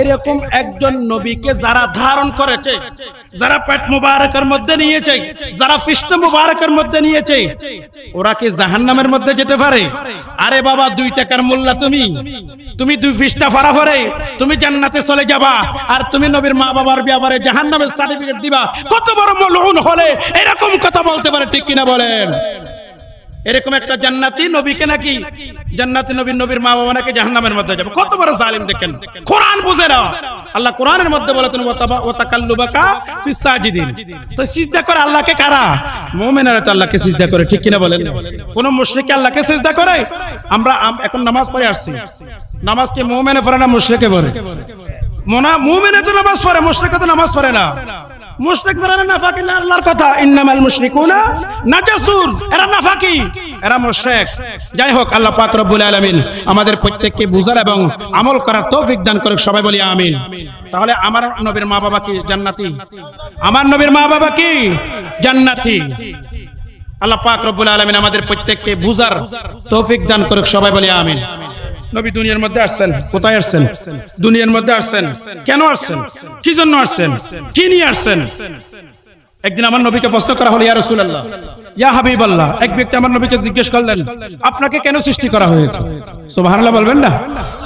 এরকম একজন নবীকে যারা ধারণ করেছে, যারা পেট মুবারকের মধ্যে নিয়েছে, যারা পৃষ্ঠ মুবারকের মধ্যে নিয়েছে, ওরা কি জাহান্নামের মধ্যে যেতে পারে? আরে বাবা, 2 টাকার মোল্লা তুমি 2 পৃষ্ঠা পড়া পরে তুমি জান্নাতে চলে যাবা, আর তুমি নবীর মা বাবার ব্যাপারে জাহান্নামের সার্টিফিকেট দিবা? কত বড় মলউন হলে এরকম কথা বলতে পারে? ঠিক কিনা বলেন? এরকম একটা জান্নাতি নবীকে নাকি জান্নাতি নবীর মা বাবা নাকি জাহান্নামের মধ্যে যাবে? কত বড় জালিম দেখেন! কোরআন বুঝে না। আল্লাহ কোরআনের মধ্যে বলেছেন ওয়া তাকাল্লুবাকা ফিস সাজিদিন। তো সিজদা করে আল্লাহকে কারা? মুমিনেরা তো আল্লাহকে সিজদা করে। ঠিক কিনা বলেন? কোন মুশরিক আল্লাহকে সিজদা করে? আমরা এখন নামাজ পড়ে আসছি, নামাজ কি মুমিনে পড়ে না মুশরিকে পড়ে? মুমিনে তো নামাজ পড়ে, মুশরিকে তো নামাজ পড়ে না। মুশরিক যারা নাফাকি, আল্লাহর কথা ইন্নামাল মুশরিকুনা নাজাসুন, এরা নাফাকি, এরা মুশরিক। যাই হোক, আল্লাহ পাক রব্বুল আলামিন আমাদের প্রত্যেককে বুঝার এবং আমল করার তৌফিক দান করুক, সবাই বলি আমিন। তাহলে আমার নবীর মা বাবা কি জান্নাতি? আমার নবীর মা বাবা কি জান্নাতি? আল্লাহ পাক রব্বুল আলামিন আমাদের প্রত্যেককে বুঝার তৌফিক দান করুক, সবাই বলি আমিন। নবী দুনিয়ার মধ্যে আসছেন, কোথায় আসছেন? দুনিয়ার মধ্যে আসছেন। কেন আসছেন? কি জন্য আসছেন? কি নিয়ে আসছেন? একদিন আমার নবীকে প্রশ্ন করা হলো, ইয়া রাসূলুল্লাহ, ইয়া হাবিবাল্লাহ। এক ব্যক্তি আমার নবীকে জিজ্ঞেস করলেন, আপনাকে কেন সৃষ্টি করা হয়েছে? সুবহানাল্লাহ বলবেন না?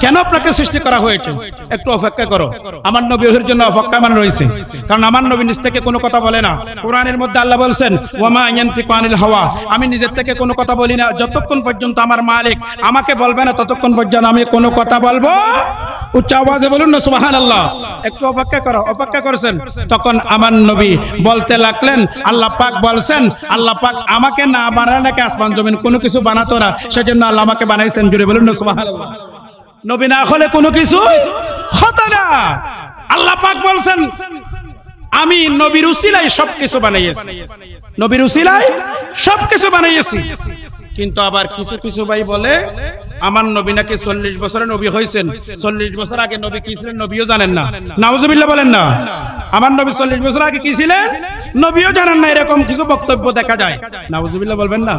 কেন আপনাকে সৃষ্টি করা হয়েছে? একটু অপেক্ষা করো। আমার নবী ওর জন্য অপেক্ষামান রয়েছে, কারণ আমার নবী নিজ থেকে কোনো কথা বলে না। কোরআনের মধ্যে আল্লাহ বলছেন, ওয়া মা ইয়ানতিকু আনিল হাওয়া, আমি নিজের থেকে কোনো কথা বলি না, যতক্ষণ পর্যন্ত আমার মালিক আমাকে বলবে না ততক্ষণ পর্যন্ত আমি কোনো কথা বলবো। উচ্চ আওয়াজে বলুন না সুবহানাল্লাহ। একটু অপেক্ষা করো। অপেক্ষা করেছেন, তখন আমার নবী বলতে লাগলেন, আল্লাহ পাক বলছেন, আল্লাহ পাক আমাকে না বানায় নাকি আসমান জমিন কোনো কিছু বানাতো না, সেজন্য আল্লাহ আমাকে বানাইছেন। জুড়ে বলুন না সুবহানাল্লাহ। নবী না হলে কোনো কিছু হতো না। আল্লাহ পাক বলছেন, আমি নবীর উসিলায় সবকিছু বানাইয়েছি, নবীর উসিলায় সবকিছু বানাইয়েছি। কিন্তু আবার কিছু কিছু ভাই বলে আমার নবী নাকি 40 বছরে নবী হয়েছেন, 40 বছর আগে নবী কি ছিলেন নবীও জানেন না। নাউজুবিল্লাহ বলেন না। আমার নবী 40 বছর আগে কি ছিলেন নবীও জানেন না, এরকম কিছু বক্তব্য দেখা যায়। নাউজুবিল্লাহ বলবেন না।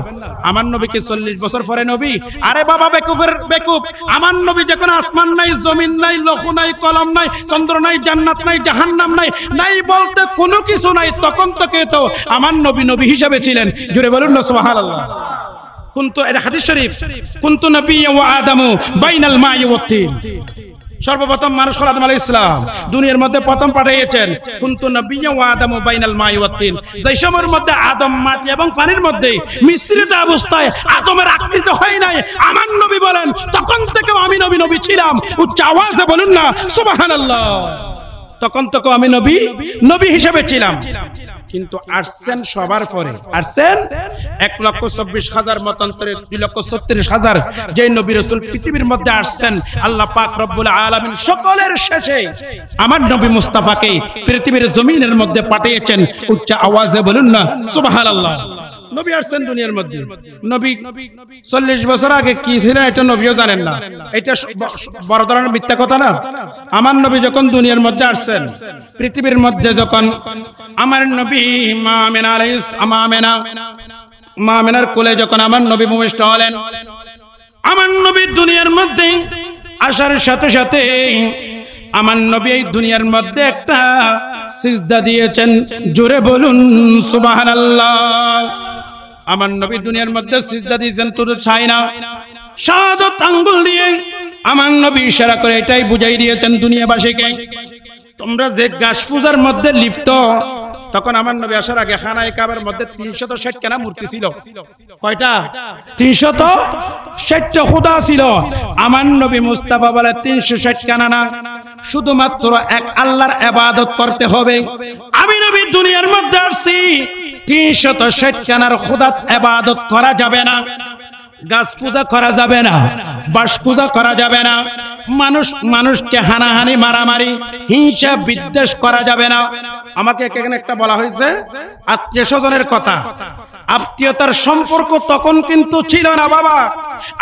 আমার নবী কি 40 বছর পরে নবী? আরে বাবা বেকুফের বেকুফ, আমার নবী যখন আসমান নাই, জমিন নাই, লৌহ নাই, কলম নাই, চন্দ্র নাই, জান্নাত নাই, জাহান্নাম নাই, নাই বলতে কোনো কিছু নাই, তখন থেকে তো আমার নবী নবী হিসেবে ছিলেন। জুড়ে বলুন না সুবহানাল্লাহ। কুনতু, এটা হাদিস শরীফ, কুনতু নবিয়্যা ওয়া আদামু বাইনাল মা'i ওয়াত তিন। সর্বপ্রথম মানুষ হলো আদম আলাইহিস সালাম, দুনিয়ার মধ্যে প্রথম পাঠিয়েছেন কুনতু নবিয়্যা ওয়া আদামু বাইনাল মা'i ওয়াত তিন। যেই সময়ের মধ্যে আদম মাটি এবং পানির মধ্যে মিশ্রিত অবস্থায় আদমের আকৃতি হয় নাই, আমার নবী বলেন তখন থেকেও আমি নবী নবী ছিলাম। উচ্চ আওয়াজে বলুন না সুবহানাল্লাহ। তখন থেকেও আমি নবী নবী হিসেবে ছিলাম। কিন্তু আসছেন সবার পরে, আসছেন 1,24,000 মতান্তরে 2,36,000 যে নবী রাসূল পৃথিবীর মধ্যে আসছেন, আল্লাহ পাক রব্বুল আলামিন সকলের শেষে আমার নবী মুস্তাফাকে পৃথিবীর জমিনের মধ্যে পাঠিয়েছেন। উচ্চ আওয়াজে বলুন না সুবহানাল্লাহ। নবী আসছেন দুনিয়ার মধ্যে। নবী 40 বছর আগে কি ছিলেন এটা নবীও জানেন না। এটা বড় ধরনের মিথ্যা কথা না? আমার নবী যখন দুনিয়ার মধ্যে আসছেন, পৃথিবীর মধ্যে যখন আমার নবী মা আমেনার কোলে যখন আমার নবী ভূমিষ্ঠ হলেন, আমার নবী দুনিয়ার মধ্যে আসার সাথে সাথে আমার নবী এই দুনিয়ার মধ্যে একটা সিজদা দিয়েছেন। জোরে বলুন সুবহানাল্লাহ। আমার নবী দুনিয়ার মধ্যে সিজদা দিয়েছেন, শুধু ছাই না, শাহাদাত আঙ্গুল দিয়ে আমার নবী ইশারা করে এটাই বুঝাই দিয়েছেন দুনিয়াবাসীকে, তোমরা যে গাছ পূজার মধ্যে লিপ্ত, তখন আমার নবী আসার আগে খানায়ে কাবার মধ্যে 360 খানা মূর্তি ছিল। কয়টা? 360 টা খোদা ছিল। আমার নবী মুস্তাফা বলে 360 খানা না, শুধুমাত্র এক আল্লাহর ইবাদত করতে হবে। আমি নবী দুনিয়ার মধ্যে আসছি, 360 খানার খোদার ইবাদত করা যাবে না, গাছ পূজা করা যাবে না, বাস পূজা করা যাবে না, মানুষকে হানাহানি মারামারি হিংসা বিদ্বেষ করা যাবে না। আমাকে এখানে একটা বলা হয়েছে আত্মীয় স্বজনের কথা। আত্মীয়তার সম্পর্ক তখন কিন্তু ছিল না বাবা।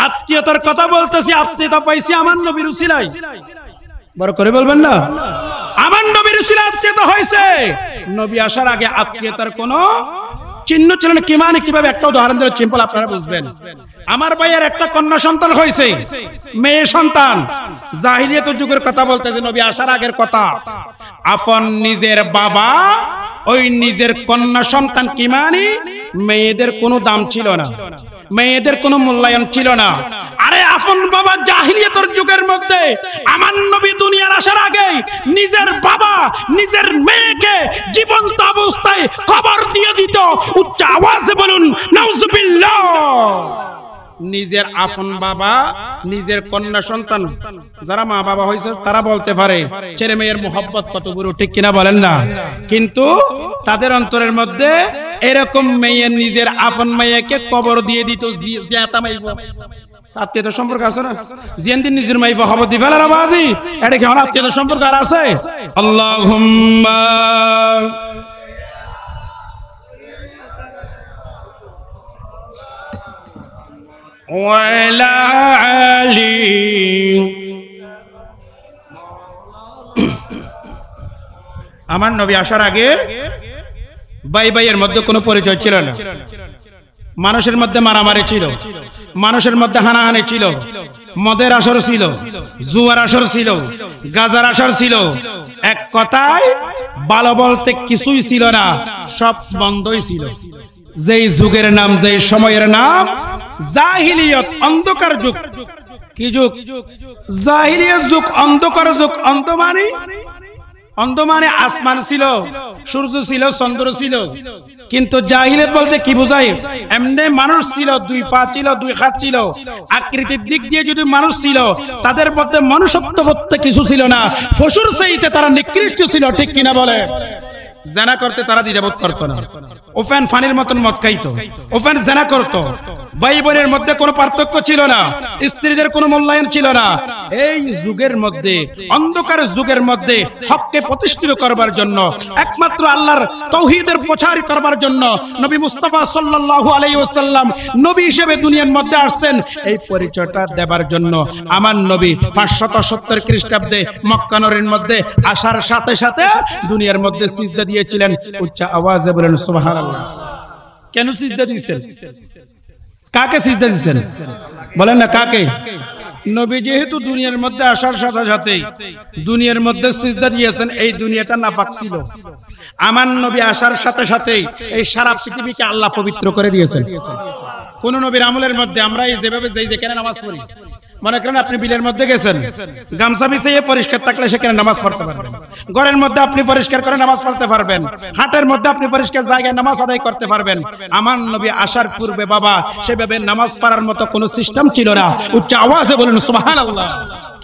আত্মীয়তার কথা বলতেছি, আত্মীয়তা পাইছি আমার নবীর উসিলায়। বড় করে বলবেন না, আমার নবীর উসিলায় আত্মীয়তা হয়েছে, নবী আসার আগে আত্মীয়তার কোনো চিহ্ন ছিল না। কিভাবে একটা উদাহরণ দিলে সিম্পল আপনারা বুঝবেন। আমার ভাইয়ের একটা কন্যা সন্তান হয়েছে, মেয়ে সন্তান। জাহিলিয়াতের যুগের কথা বলতেছে, নবী আসার আগের কথা। আপন নিজের বাবা ওই নিজের কন্যা সন্তান মেয়েদের কোনো দাম ছিল না, মেয়েদের কোনো মূল্যায়ন ছিল না। আরে আপন বাবা জাহিলিয়াতের যুগের মধ্যে আমার নবী দুনিয়ার আসার আগে নিজের বাবা নিজের মেয়েকে জীবন্ত অবস্থায় খবর দিয়ে দিত। উচ্চ আওয়াজে বলুন নাউজুবিল্লাহ। নিজের আপন বাবা নিজের কন্যা সন্তান যারা মা বাবা হয়েছে তারা বলতে পারে ছেলে মেয়ের মোহব্বত কত বড়, ঠিক কিনা বলেন না? কিন্তু তাদের অন্তরের মধ্যে এরকম মেয়ে নিজের আপন মেয়েকে কবর দিয়ে দিত। আত্মীয়তার সম্পর্ক আছে না? জিয়ান্দিন নিজের মাইফা খবর দি ফেলার আওয়াজই এটা কি আমার আত্মীয়তার সম্পর্ক আর আছে? আল্লাহুম্মা ওয়ালা আলি। আমার নবী আসার আগে ভাইয়ের মধ্যে কোনো পরিচয় ছিল না। মানুষের মধ্যে মারামারি ছিল, মানুষের মধ্যে হানাহানি ছিল, মদের আসর ছিল, জুয়ার আসর ছিল, গাজার আসর ছিল। এক কথায় ভালো বলতে কিছুই ছিল না, সব বন্ধই ছিল। যেই যুগের নাম, যেই সময়ের নাম জাহিলিয়ত, অন্ধকার যুগ। কি যুগ? জাহিলিয়ত যুগ, অন্ধকার যুগ। অন্ধ মানে আসমান ছিল, সূর্য ছিল, চন্দ্র ছিল। কিন্তু জাহিলিয়ত বলতে কি বোঝায়? এমনি মানুষ ছিল, দুই পা ছিল, দুই হাত ছিল, আকৃতির দিক দিয়ে যদি মানুষ ছিল, তাদের মধ্যে মনুষ্যত্ব বলতে কিছু ছিল না। পশুর চাইতে তারা নিকৃষ্ট ছিল, ঠিক কিনা বলে? জানা করতে তারা দ্বিধাবোধ করতো না। ওপেন ফানির মতন মদ খাইতো, ওপেন জানা করতো। ভাই বোনের মধ্যে কোনো পার্থক্য ছিল না, স্ত্রীদের কোনো মূল্যায়ন ছিল না। এই যুগের মধ্যে, অন্ধকার যুগের মধ্যে হককে প্রতিষ্ঠিত করবার জন্য, একমাত্র আল্লাহর তাওহীদের প্রচার করবার জন্য নবী মুস্তাফা সাল্লাল্লাহু আলাইহি ওয়াসাল্লাম নবী হিসেবে দুনিয়ার মধ্যে আসছেন। এই পরিচয়টা দেবার জন্য আমার নবী 570 খ্রিস্টাব্দে মক্কা নগরীর মধ্যে আসার সাথে সাথে দুনিয়ার মধ্যে সিজদা দিয়েছিলেন। উচ্চ আওয়াজে বলেন সুবহানাল্লাহ। কেন সিজদা দিয়েছেন? কাকে সিজদা দিয়েছেন বলেন না? কাকে? নবী যেহেতু দুনিয়ার মধ্যে আসার সাথে সাথে দুনিয়ার মধ্যে সিজদা দিয়েছেন। এই দুনিয়াটা নাপাক ছিল, আমার নবী আসার সাথে সাথে এই সারা পৃথিবীকে আল্লাহ পবিত্র করে দিয়েছেন। কোন নবীর আমলের মধ্যে আমরা এই যেভাবে যেখানে নামাজ পড়ি, মনে করেন আপনি বিলের মধ্যে গেছেন, গামছা বিছিয়ে পরিষ্কার থাকলে সেখানে নামাজ পড়তে পারবেন। ঘরের মধ্যে আপনি পরিষ্কার করে নামাজ পড়তে পারবেন। হাটের মধ্যে আপনি পরিষ্কার জায়গায় নামাজ আদায় করতে পারবেন। আমার নবী আসার পূর্বে বাবা সেভাবে নামাজ পড়ার মতো কোনো সিস্টেম ছিল না। উচ্চ আওয়াজে বলুন সুবহানাল্লাহ।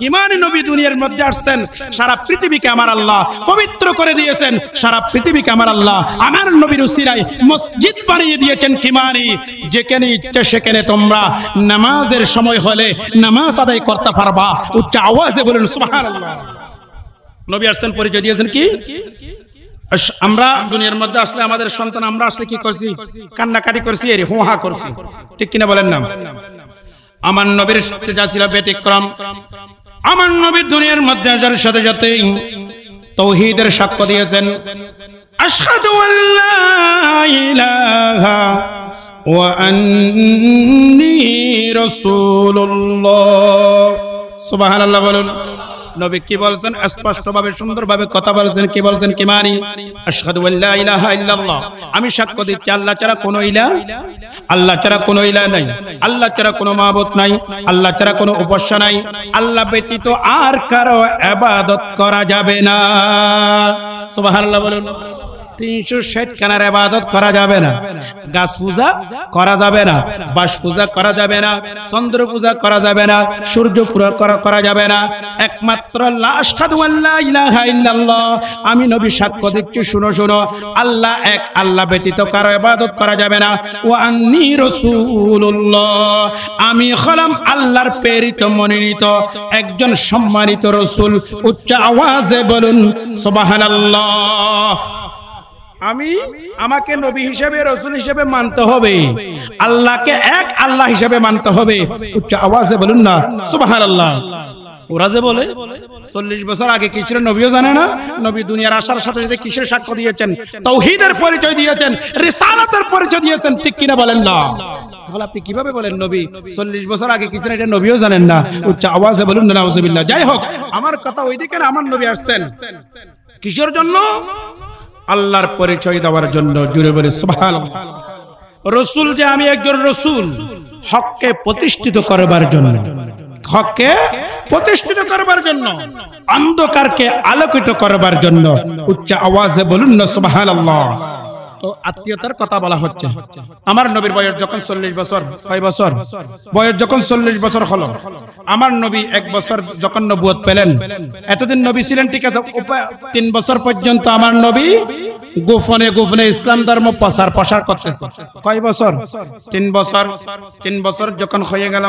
কিমানি নবী দুনিয়ার মধ্যে আসছেন, সারা পৃথিবীকে আমার আল্লাহ পবিত্র করে দিয়েছেন। সারা পৃথিবীকে আমার আল্লাহ আমার নবীর উসিলায় মসজিদ বানিয়ে দিয়েছেন। কিমানি যেখানে ইচ্ছা সেখানে তোমরা নামাজের সময় হলে নামাজ আদায় করতে পারবা। উচ্চ আওয়াজে বলুন সুবহানাল্লাহ। নবী আসছেন, পরিচয় দিয়েছেন কি? আমরা দুনিয়ার মধ্যে আসলে আমাদের সন্তান, আমরা আসলে কি করছি? কান্নাকাটি করছি, এর হোহা করছি, ঠিক কিনা বলেন না? আমার নবীর সাথে যা ছিল ব্যতিক্রম। আমার নবী দুনিয়ার মধ্যে আসার সাথে সাথে তাওহীদের সাক্ষ্য দিয়েছেন। আশহাদু আল্লা ইলাহা ওয়া আন্নী রাসূলুল্লাহ। সুবহানাল্লাহ বলুন। নবী কি বলছেন? স্পষ্টভাবে সুন্দরভাবে কথা বলছেন। কি বলছেন? কি মানি? আশহাদু আল্লা ইলাহা ইল্লাল্লাহ, আমি সাক্ষ্য দিচ্ছি আল্লাহ ছাড়া কোনো ইলাহ, আল্লাহ ছাড়া কোনো ইলাহ নাই, আল্লাহ ছাড়া কোনো মাবুদ নাই, আল্লাহ ছাড়া কোনো উপাস্য নাই, আল্লাহ ব্যতীত আর কারো ইবাদত করা যাবে না। সুবহানাল্লাহ বলুন। 360 খানার ইবাদত করা যাবে না, গাছ পূজা করা যাবে না, বাস পূজা করা যাবে না, চন্দ্র পূজা করা যাবে না, সূর্য পূজা করা যাবে না। একমাত্র লা আশহাদু আল্লা ইলাহা ইল্লাল্লাহ, আমি নবী সাক্ষ্য দিচ্ছি, শুনো শুনো, আল্লাহ এক, আল্লাহ ব্যতীত কারো ইবাদত করা যাবে না। ওয়া আন্নী রাসূলুল্লাহ, আমি হলাম আল্লাহর প্রেরিত মনোনীত একজন সম্মানিত রাসূল। উচ্চ আওয়াজে বলুন সুবহানাল্লাহ। আমাকে নবী হিসেবে, রাসূল হিসেবে মানতে হবে, আল্লাহকে এক আল্লাহ হিসেবে মানতে হবে। উচ্চ আওয়াজে বলুন না সুবহানাল্লাহ। ওরা যে বলে 40 বছর আগে কি ছিল নবীও জানে না, নবী দুনিয়ার আসার সাথে সাথে কিসের সাক্ষ্য দিয়েছেন, তাওহীদের পরিচয় দিয়েছেন, রিসালাতের পরিচয় দিয়েছেন, ঠিক কিনা বলেন না? তাহলে আপনি কিভাবে বলেন নবী 40 বছর আগে কি ছিল এটা নবীও জানেন না? উচ্চ আওয়াজে বলুন নাউজুবিল্লাহ। যাই হোক, আমার কথা ওইদিকে না, আমার নবী আসছেন কিসের জন্য? আল্লাহর পরিচয় দেওয়ার জন্য। জুড়ে বলে সুবহানাল্লাহ। রাসূল যে আমি একজন রাসূল, হককে প্রতিষ্ঠিত করবার জন্য, হককে প্রতিষ্ঠিত করবার জন্য, অন্ধকারকে আলোকিত করবার জন্য। উচ্চ আওয়াজে বলুন না সুবহানাল্লাহ। তো আত্মীয়তার কথা বলা হচ্ছে। আমার নবীর বয়স যখন 40 বছর, কয় বছর বয়স যখন 40 বছর হলো, আমার নবী 1 বছর যখন নবুয়ত পেলেন, এতদিন নবী ছিলেন ঠিক আছে, 3 বছর পর্যন্ত আমার নবী গোপনে গোপনে ইসলাম ধর্ম প্রসার করতেছে। কয় বছর? 3 বছর। 3 বছর যখন হয়ে গেল,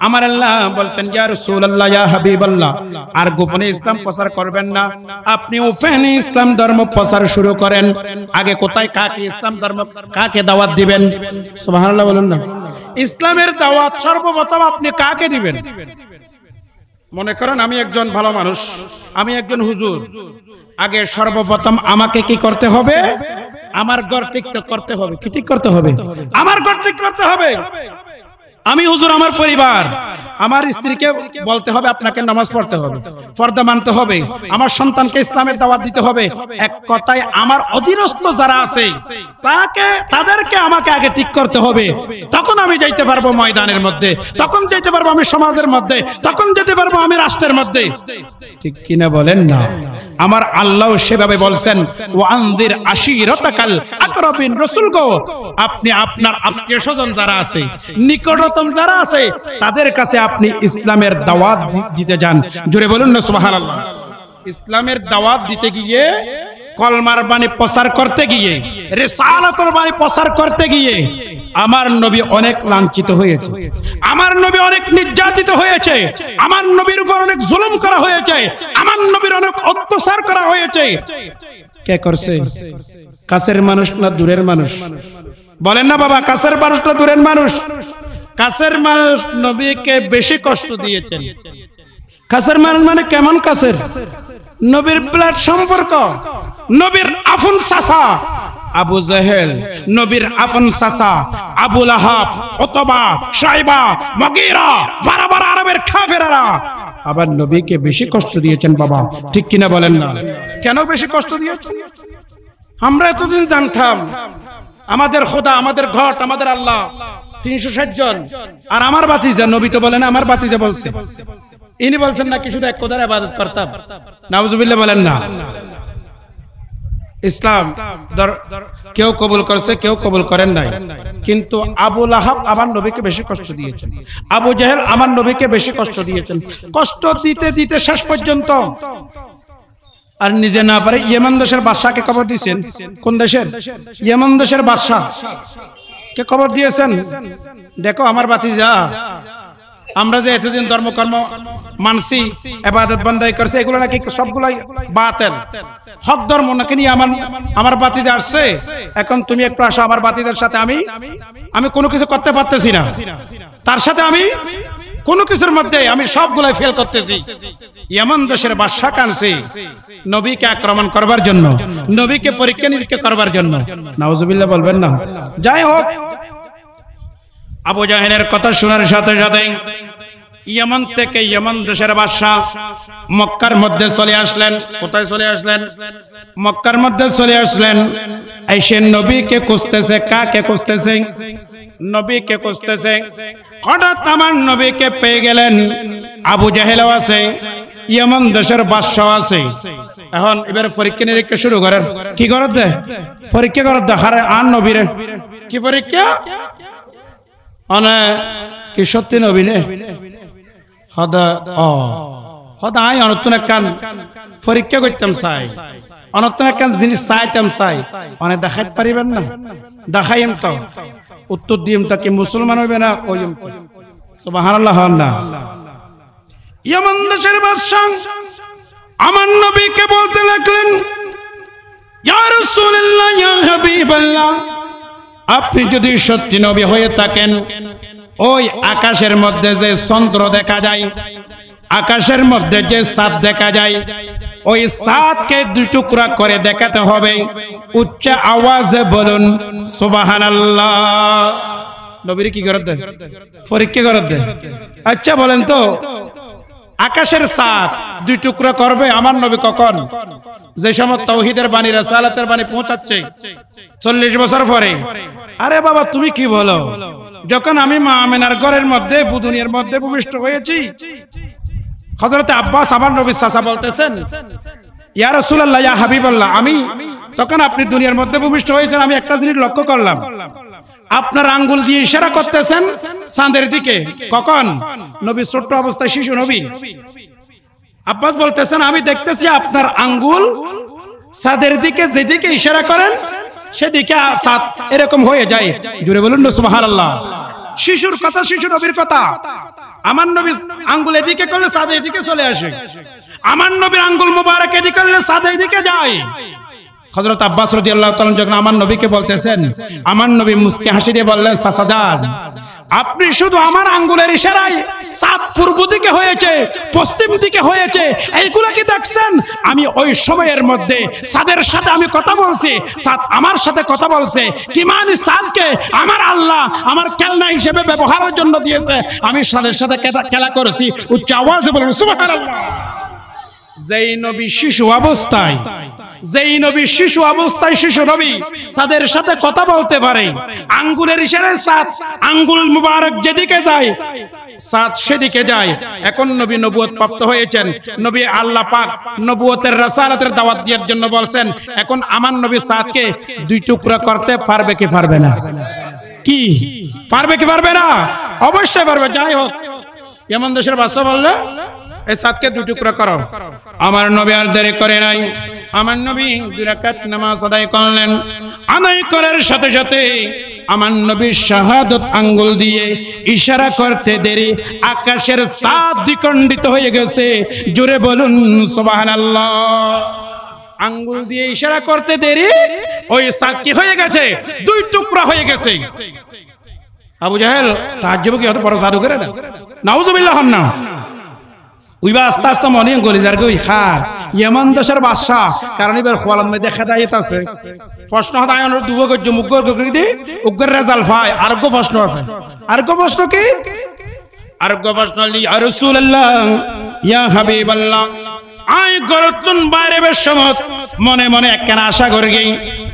আমার আল্লাহ বলছেন ইয়া রাসূলুল্লাহ, ইয়া হাবিবাল্লাহ, আর গোপনে ইসলাম প্রচার করবেন না, আপনি ওপেনে ইসলাম ধর্ম প্রচার শুরু করেন। আগে কোথায় কাকে ইসলাম ধর্ম, কাকে দাওয়াত দিবেন? সুবহানাল্লাহ বলুন না। ইসলামের দাওয়াত সর্বপ্রথম আপনি কাকে দিবেন? মনে করেন আমি একজন ভালো মানুষ, আমি একজন হুজুর, আগে সর্বপ্রথম আমাকে কি করতে হবে? আমার ঘর ঠিক করতে হবে। কি ঠিক করতে হবে? আমার ঘর ঠিক করতে হবে। আমি হুজুর, আমার পরিবার, আমার স্ত্রীকে বলতে হবে আপনাকে নামাজ পড়তে হবে, পর্দা মানতে হবে, আমার সন্তানকে ইসলামের দাওয়াত দিতে হবে। এক কথায় আমার অধীনস্থ যারা আছে তাদেরকে আমাকে আগে ঠিক করতে হবে। তখন আমি যাইতে পারবো ময়দানের মধ্যে, তখন যেতে পারবো আমি সমাজের মধ্যে, তখন যেতে পারবো আমি রাষ্ট্রের মধ্যে। ঠিক কিনা বলেন না? আমার আল্লাহ সেভাবে বলছেন, ওয়ানদির আশিরাতাকাল আকরাবিন। রাসূল গো, আপনি আপনার আত্মীয় স্বজন যারা আছে, নিকটতম যারা আছে, তাদের কাছে আপনি ইসলামের দাওয়াত দিতে যান। জোরে বলুন না সুবহানাল্লাহ। ইসলামের দাওয়াত দিতে গিয়ে, কলমার বাণী প্রচার করতে গিয়ে, রিসালাতের বাণী প্রচার করতে গিয়ে আমার নবী অনেক লাঞ্ছিত হয়েছে, আমার নবী অনেক নির্যাতিত হয়েছে, আমার নবীর উপর অনেক জুলুম করা হয়েছে, আমার নবীর অনেক অত্যাচার করা হয়েছে। কে করছে? কাছের মানুষ না দূরের মানুষ? বলেন না বাবা, কাছের মানুষ না দূরের মানুষ? কাছের মানুষ নবীকে বেশি কষ্ট দিয়েছেন। কাছের মানুষ মানে কেমন কাছের? নবীর ব্লাড সম্পর্ক, নবীর আপন চাচা আবু জেহেল, নবীর আপন চাচা আবু লাহাব, উতবা, শাইবা, মুগীরা, বারবার আরবের কাফেররা আবার নবীকে বেশি কষ্ট দিয়েছেন বাবা। ঠিক কিনা বলেন না? কেন বেশি কষ্ট দিয়েছেন? আমরা এতদিন জানতাম আমাদের খোদা, আমাদের ঘট, আমাদের আল্লাহ 360 জন, আর আমার বাতিজা, নবী তো বলেন আমার বাতিজা বলছে, ইনি বলছেন নাকি শুধু এক খোদার ইবাদত করতাম। নাউজুবিল্লাহ বলেন না। ইসলাম কেউ কবুল করছে, কেউ কবুল করেন নাই, কিন্তু আবু লাহাব আমার নবীকে বেশি কষ্ট দিয়েছেন, আবু জেহেল আমার নবীকে বেশি কষ্ট দিয়েছেন। কষ্ট দিতে দিতে শেষ পর্যন্ত আর নিজে না পারে ইয়েমেন দেশের বাদশাকে খবর দিয়েছেন। কোন দেশের? ইয়েমেন দেশের বাদশা কে খবর দিয়েছেন, দেখো আমার বাতিজা, আমরা যে এতদিন ধর্মকর্ম মানছি, ইবাদত বন্দেগী করছি, এগুলো নাকি সবগুলাই বাতিল, হক ধর্ম নাকি নিয়ে আমার বাতিজা আসছে, এখন তুমি একটু আসো আমার বাতিজার সাথে। আমি কোনো কিছু করতে পারতেছি না, তার সাথে আমি কোনো কিছুর মধ্যে আমি সবগুলাই ফেল করতেছি। ইয়েমেন দেশের বাদশা কানছে নবীকে আক্রমণ করবার জন্য, নবীকে পরীক্ষা নিরীক্ষা করবার জন্য। নাউজুবিল্লাহ বলবেন না। যাই হোক, আবু জাহেলের কথা শোনার সাথে সাথে ইয়েমেন থেকে, ইয়েমেন দেশের বাদশা মক্কার মধ্যে চলে আসলেন। কোথায় চলে আসলেন? মক্কার মধ্যে চলে আসলেন। এসে নবীকে খুঁজতেছে। কাকে খুঁজতেছে? নবীকে খুঁজতেছে। হঠাৎ আমার নবীকে পেয়ে গেলেন। আবু জাহেলও আছে, ইয়েমেন দেশের বাদশা আছে। এখন এবারে পরীক্ষা নিরীক্ষা শুরু করেন। কি করার দে? পরীক্ষা করার দে। হারে আর নবীরে কি পরীক্ষা? কি সত্যি নবী নে? হদা আই অনতন কান পরীক্ষা করতাম চাই, অনতন কান জিনিস চাইতাম চাই, অনেক দেখাইতে পারিবেন না? দেখাইম তো, উত্তর দিম তা কি মুসলমান হইবে না? কইম তো। সুবহানাল্লাহ। না, ইয়েমেন দেশের বাদশা আমার নবীকে বলতে লাগলেন, ইয়া রাসূলুল্লাহ, ইয়া হাবিবাল্লাহ, আপনি যদি সত্যি নবী হয়ে থাকেন, ওই আকাশের মধ্যে যে চন্দ্র দেখা যায়, আকাশের মধ্যে যে চাঁদ দেখা যায় ওই চাঁদকে দুই টুকরা করে দেখাতে হবে। উচ্চ আওয়াজে বলুন সুবহানাল্লাহ। নবীর কি করতে দেয়? পরীক্ষা করতে দেয়। আচ্ছা বলেন তো, আকাশের চাঁদ দুই টুকরা করবে আমার নবী কখন? যে সময় তাওহীদের বাণী রাসালাতের বাণী পৌঁছাচ্ছে 40 বছর পরে। আরে বাবা তুমি কি বলো? যখন আমি মা আমেনার ঘরের মধ্যে দুনিয়ার মধ্যে ভূমিষ্ঠ হয়েছি, হযরত আব্বাস আমার নবীর চাচা বলতেছেন, ইয়া রাসূলুল্লাহ ইয়া হাবিবাল্লাহ, আমি তখন আপনি দুনিয়ার মধ্যে ভূমিষ্ঠ হয়েছেন, আমি একটা জিনিস লক্ষ্য করলাম, আপনার আঙ্গুল দিয়ে ইশারা করতেছেন চাঁদের দিকে। কখন? নবী ছোট্ট অবস্থায়, শিশু নবী। আব্বাস বলতেছেন আমি দেখতেছি আপনার আঙ্গুল চাঁদের দিকে, যেদিকে ইশারা করেন সেদিকে চাঁদ এরকম হয়ে যায়। জোরে বলুন না সুবহানাল্লাহ। শিশুর কথা, শিশু নবীর কথা। আমার নবী আঙ্গুল এদিকে করলে চাঁদ এদিকে চলে আসে, আমার নবীর আঙ্গুল মুবারক এদিকে করলে চাঁদ এদিকে যায়। হযরত আব্বাস রাদিয়াল্লাহু তাআলা যখন আমার নবীকে বলতেছেন, আমার নবী মুস্কি হাসি দিয়ে বললেন, চাচা যান, আপনি শুধু আমার আঙ্গুলের ইশারায় চাঁদ পূর্ব দিকে হয়েছে, পশ্চিম দিকে হয়েছে, এইগুলা কি দেখছেন? আমি ওই সময়ের মধ্যে চাঁদের সাথে আমি কথা বলছি, চাঁদ আমার সাথে কথা বলছে। কি মানে চাঁদকে আমার আল্লাহ আমার খেলনা হিসেবে ব্যবহারের জন্য দিয়েছে, আমি চাঁদের সাথে খেলা করেছি। উচ্চ আওয়াজে বলেন সুবহানাল্লাহ। যেই নবী শিশু অবস্থায়, যেই নবী শিশু অবস্থায় শিশু নবী চাঁদের সাথে কথা বলতে পারে, আঙ্গুলের ইশারায় চাঁদ আঙ্গুল মুবারক যেদিকে যায় চাঁদ সেদিকে যায়। এখন নবী নবুয়ত প্রাপ্ত হয়েছেন, নবী আল্লাহ পাক নবুয়তের রাসালাতের দাওয়াত দেওয়ার জন্য বলছেন। এখন আমার নবী চাঁদকে দুই টুকরা করতে পারবে কি পারবে না? কি পারবে কি পারবে না? অবশ্যই পারবে। যাই হোক, এমন দেশের বাদশা বললে এই চাঁদকে দুই টুকরা করো। আমার নবী আর দেরি করে নাই, আমার নবী 2 রাকাত নামাজ আদায় করলেন। আদায় করার সাথে সাথে আমার নবী শাহাদত আঙ্গুল দিয়ে ইশারা করতে দেরি আকাশের চাঁদ দ্বিখণ্ডিত হয়ে গেছে। জোরে বলুন সুবহানাল্লাহ। আঙ্গুল দিয়ে ইশারা করতে দেরি ওই চাঁদ কি হয়ে গেছে? দুই টুকরা হয়ে গেছে। আবু জাহেল তাজ্জব কি হতে বড় জাদুকর না? নাউজুবিল্লাহ। না উইবা আস্তে আস্তে মনে গলিজার গই হার ইয়েমান দেশের বাদশা, কারণ এবার খোয়ালার মধ্যে দেখা দায়িত্ব আছে। প্রশ্ন হতে আয়ন দুবো গজ্জ মুগ্গর গগরিদি উগ্গর রেজাল্ট পাই। আরোগ্য প্রশ্ন আছে। আরোগ্য প্রশ্ন কি? আরোগ্য প্রশ্ন ইয়া রাসূলুল্লাহ ইয়া হাবিবাল্লাহ, আই গরতুন বাইরে বেশ সমত মনে মনে একখানা আশা করি গই,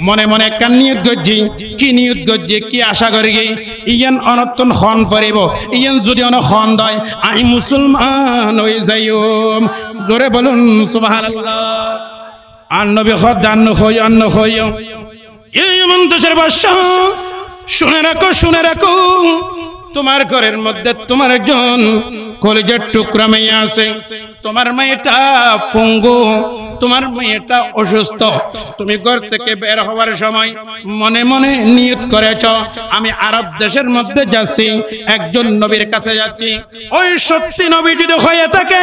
মনে মনে একখান নিয়ত গজ্জি। কি নিয়ত গজ্জি, কি আশা করি গই? ইয়ান অনতন খন পড়িব, ইয়ান যদি অন খন দয় আই মুসলমান হয়ে যাইম। জোরে বলুন সুবহানাল্লাহ। আর নবী খদান হই অন্য হই এই মন্তসের বাদশা, শুনে রাখো, শুনে রাখো, তোমার ঘরের মধ্যে তোমার একজন কলিজার টুকরা মেয়ে আছে। তোমার মেয়েটা পঙ্গু, তোমার মেয়েটা অসুস্থ। তুমি ঘর থেকে বের হওয়ার সময় মনে মনে নিয়ত করেছ আমি আরব দেশের মধ্যে যাচ্ছি, একজন নবীর কাছে যাচ্ছি। ওই সত্যি নবী যদি হয়ে থাকে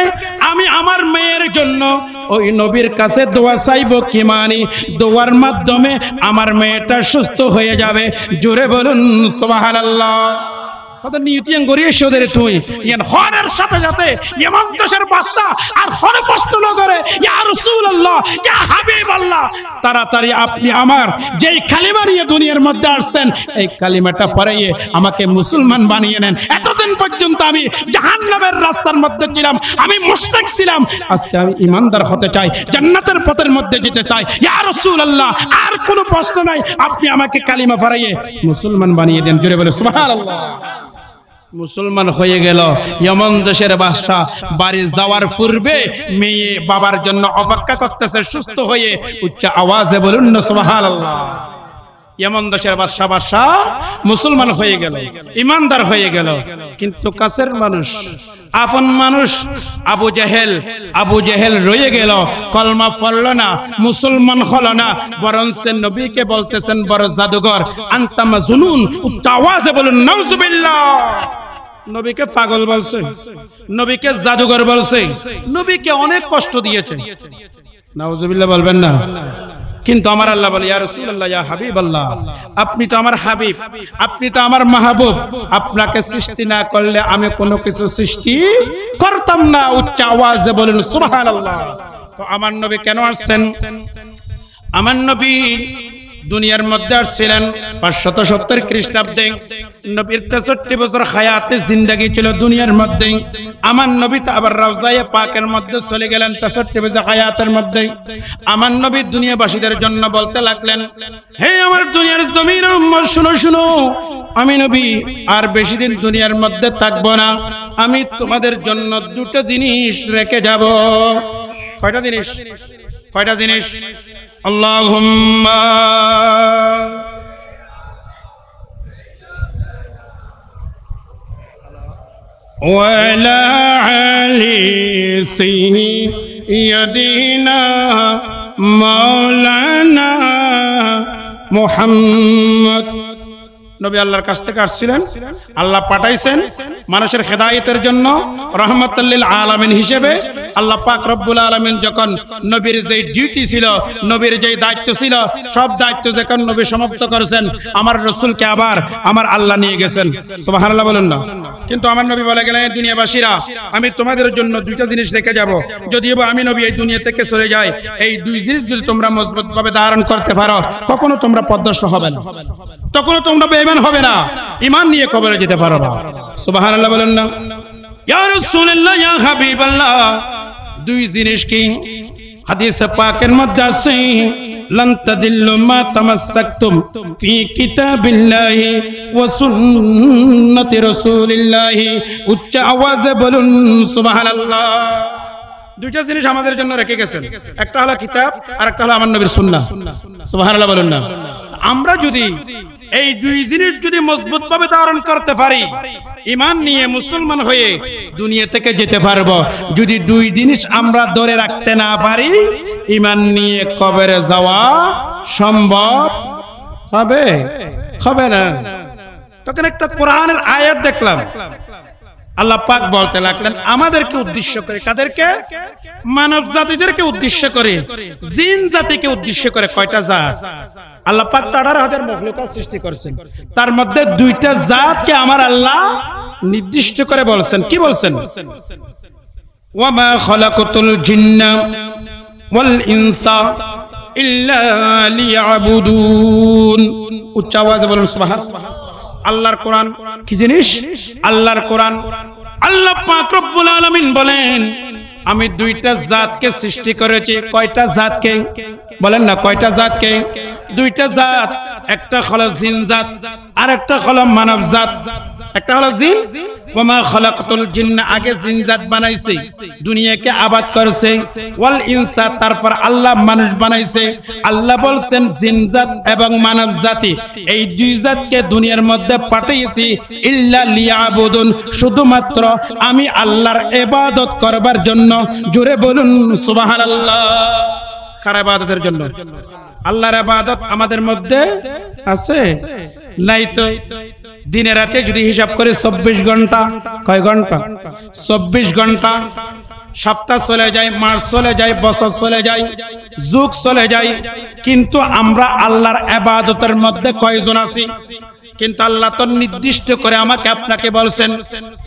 আমি আমার মেয়ের জন্য ওই নবীর কাছে দোয়া চাইব। কি মানি দোয়ার মাধ্যমে আমার মেয়েটা সুস্থ হয়ে যাবে। জোরে বলুন সুবহানাল্লাহ। কত নিয়তিয়ান গরিয়ে শোদের তুই ইয়ান হরের সাথে সাথে ইমান দেশের বাদশা আর হরে প্রশ্ন করে ইয়া রাসূলুল্লাহ ইয়া হাবিবাল্লাহ, তাড়াতাড়ি আপনি আমার যেই কালিমা নিয়ে দুনিয়ার মধ্যে আসছেন এই কালিমাটা পড়াইয়ে আমাকে মুসলমান বানিয়ে নেন। এতদিন পর্যন্ত আমি জাহান্নামের রাস্তার মধ্যে ছিলাম, আমি মুশরিক ছিলাম, আজকে আমি ঈমানদার হতে চাই, জান্নাতের পথের মধ্যে যেতে চাই। ইয়া রাসূলুল্লাহ আর কোনো প্রশ্ন নাই, আপনি আমাকে কালিমা পড়াইয়ে মুসলমান বানিয়ে দেন। জোরে বলে সুবহানাল্লাহ। মুসলমান হয়ে গেল। ইয়েমান দেশের বাদশা বাড়ি যাওয়ার পূর্বে মেয়ে বাবার জন্য অপেক্ষা করতেছে সুস্থ হয়ে। উচ্চ আওয়াজে বলুন না সুবহানাল্লাহ। ইয়েমান দেশের বাদশা মুসলমান হয়ে গেল, ইমানদার হয়ে গেল। কিন্তু কাছের মানুষ, আপন মানুষ আবু জেহেল রয়ে গেল, কলমা পড়ল না, মুসলমান হলো না, বরঞ্চ নবীকে বলতেছেন বড় জাদুঘর, আনতা মাজনুন। উচ্চ আওয়াজে বলুন নাউজুবিল্লাহ। নবীকে পাগল বলছে, নবীকে জাদুঘর বলছে, নবীকে অনেক কষ্ট দিয়েছে। নাউজুবিল্লাহ বলবেন না? কিন্তু আমার আল্লাহ বলে ইয়া রাসূলুল্লাহ ইয়া হাবিবাল্লাহ, আপনি তো আমার হাবিব, আপনি তো আমার মাহবুব, আপনাকে সৃষ্টি না করলে আমি কোনো কিছু সৃষ্টি করতাম না। উচ্চ আওয়াজে বলেন সুবহানাল্লাহ। তো আমার নবী কেন আসছেন? আমার নবী দুনিয়ার মধ্যে আসছিলেন 570 খ্রিস্টাব্দে। নবীর 63 বছর হায়াতে জিন্দেগি ছিল দুনিয়ার মধ্যে। আমার নবী তো আবার রওজায়ে পাকের মধ্যে চলে গেলেন 63 বছর হায়াতের মধ্যে। আমার নবী দুনিয়াবাসীদের জন্য বলতে লাগলেন, হে আমার দুনিয়ার জমিনের উম্মত, শুনো শুনো, আমি নবী আর বেশি দিন দুনিয়ার মধ্যে থাকবো না। আমি তোমাদের জন্য দুটো জিনিস রেখে যাব। কয়টা জিনিস? কয়টা জিনিস? আল্লাহুম্মা ওয়ালা আলি সাইয়্যিদিনা মাওলানা মুহাম্মদ। নবী আল্লাহর কাছ থেকে আসছিলেন, আল্লাহ পাঠাইছেন মানুষের হেদায়েতের জন্য, রাহমাতুল লিল আলামিন হিসেবে। আল্লাহ পাক রব্বুল আলামিন যখন নবীর যে ডিউটি ছিল, নবীর যে দায়িত্ব ছিল, সব দায়িত্ব যখন নবী সমাপ্ত করেছেন, আমার রাসূলকে আবার আমার আল্লাহ নিয়ে গেছেন। সুবহানাল্লাহ বলেন না। কিন্তু আমার নবী বলে গেলেন, দুনিয়াবাসীরা, আমি তোমাদের জন্য দুইটা জিনিস রেখে যাব। যদিও আমি নবী এই দুনিয়া থেকে চলে যাই, এই দুই জিনিস যদি তোমরা মজবুতভাবে ধারণ করতে পারো, কখনো তোমরা পথভ্রষ্ট হবে না, তখনও তোমরা বেঈমান হবে না, ঈমান নিয়ে কবরে যেতে পারবা। সুবহানাল্লাহ বলেন না। ইয়া রাসূলুল্লাহ ইয়া হাবিবাল্লাহ, দুই জিনিস কি? হাদিসে পাকের মধ্যে আছে, লান তাদিল্লু মা তামাসসাকতুম ফি কিতাবিল্লাহি ওয়া সুন্নতি রাসূলিল্লাহি। উচ্চ আওয়াজে বলুন সুবহানাল্লাহ। দুইটা জিনিস আমাদের জন্য রেখে গেছেন, একটা হলো কিতাব আর একটা হলো আমার নবীর সুন্নাহ। সুবহানাল্লাহ বলুন না। আমরা যদি এই দুই জিনিস যদি মজবুতভাবে ধারণ করতে পারি, ঈমান নিয়ে মুসলমান হয়ে দুনিয়া থেকে যেতে পারবো। যদি দুই জিনিস আমরা ধরে রাখতে না পারি, ঈমান নিয়ে কবরে যাওয়া সম্ভব হবে হবে না। তখন একটা কোরআনের আয়াত দেখলাম, আল্লাহ পাক বলতে লাগলেন আমাদেরকে উদ্দেশ্য করে। কাদেরকে? মানব জাতিদেরকে উদ্দেশ্য করে, জিন জাতিকে উদ্দেশ্য করে। কয়টা জাত? আল্লাহ পাক 18,000 মখলুকাত সৃষ্টি করেছেন, তার মধ্যে দুইটা জাতকে আমার আল্লাহ নির্দিষ্ট করে বলছেন। কি বলছেন? ওয়ামা খালাকাতুল জিন্না ওয়াল ইনসা ইল্লা লিয়াবুদুন। উচ্চ আওয়াজে বলুন সুবহানাল্লাহ। আল্লাহর কোরআন কি জিনিস? আল্লাহর কোরআন। আল্লাহ পাক রব্বুল আলামিন বলেন, আমি দুইটা জাতকে সৃষ্টি করেছি। কয়টা জাতকে? বলেন না, কয়টা জাতকে? দুইটা জাত, একটা হলো জিন জাত আর একটা হলো মানব জাত। একটা হলো জিন, ওয়ামা খালাকাতুল জিন্না, আগে জিন জাত বানাইছে, দুনিয়াকে আবাদ করেছে। ওয়াল ইনসা, তারপর আল্লাহ মানুষ বানাইছে। আল্লাহ বলছেন জিন জাত এবং মানব জাতি, এই দুই জাতকে দুনিয়ার মধ্যে পাঠিয়েছি ইল্লা লিয়াবুদুন, শুধুমাত্র আমি আল্লাহর ইবাদত করবার জন্য। জোরে বলুন সুবহানাল্লাহ। কার ইবাদতের জন্য? আল্লাহর ইবাদত আমাদের মধ্যে আছে নাই তো? দিনে রাতে যদি হিসাব করে 24 ঘন্টা, কয় ঘন্টা? 24 ঘন্টা। সপ্তাহ চলে যায়, মাস চলে যায়, বছর চলে যায়, যুগ চলে যায়, কিন্তু আমরা আল্লাহর ইবাদতের মধ্যে কয়জন আছি? কিন্তু আল্লাহ তো নির্দিষ্ট করে আমাকে আপনাকে বলছেন,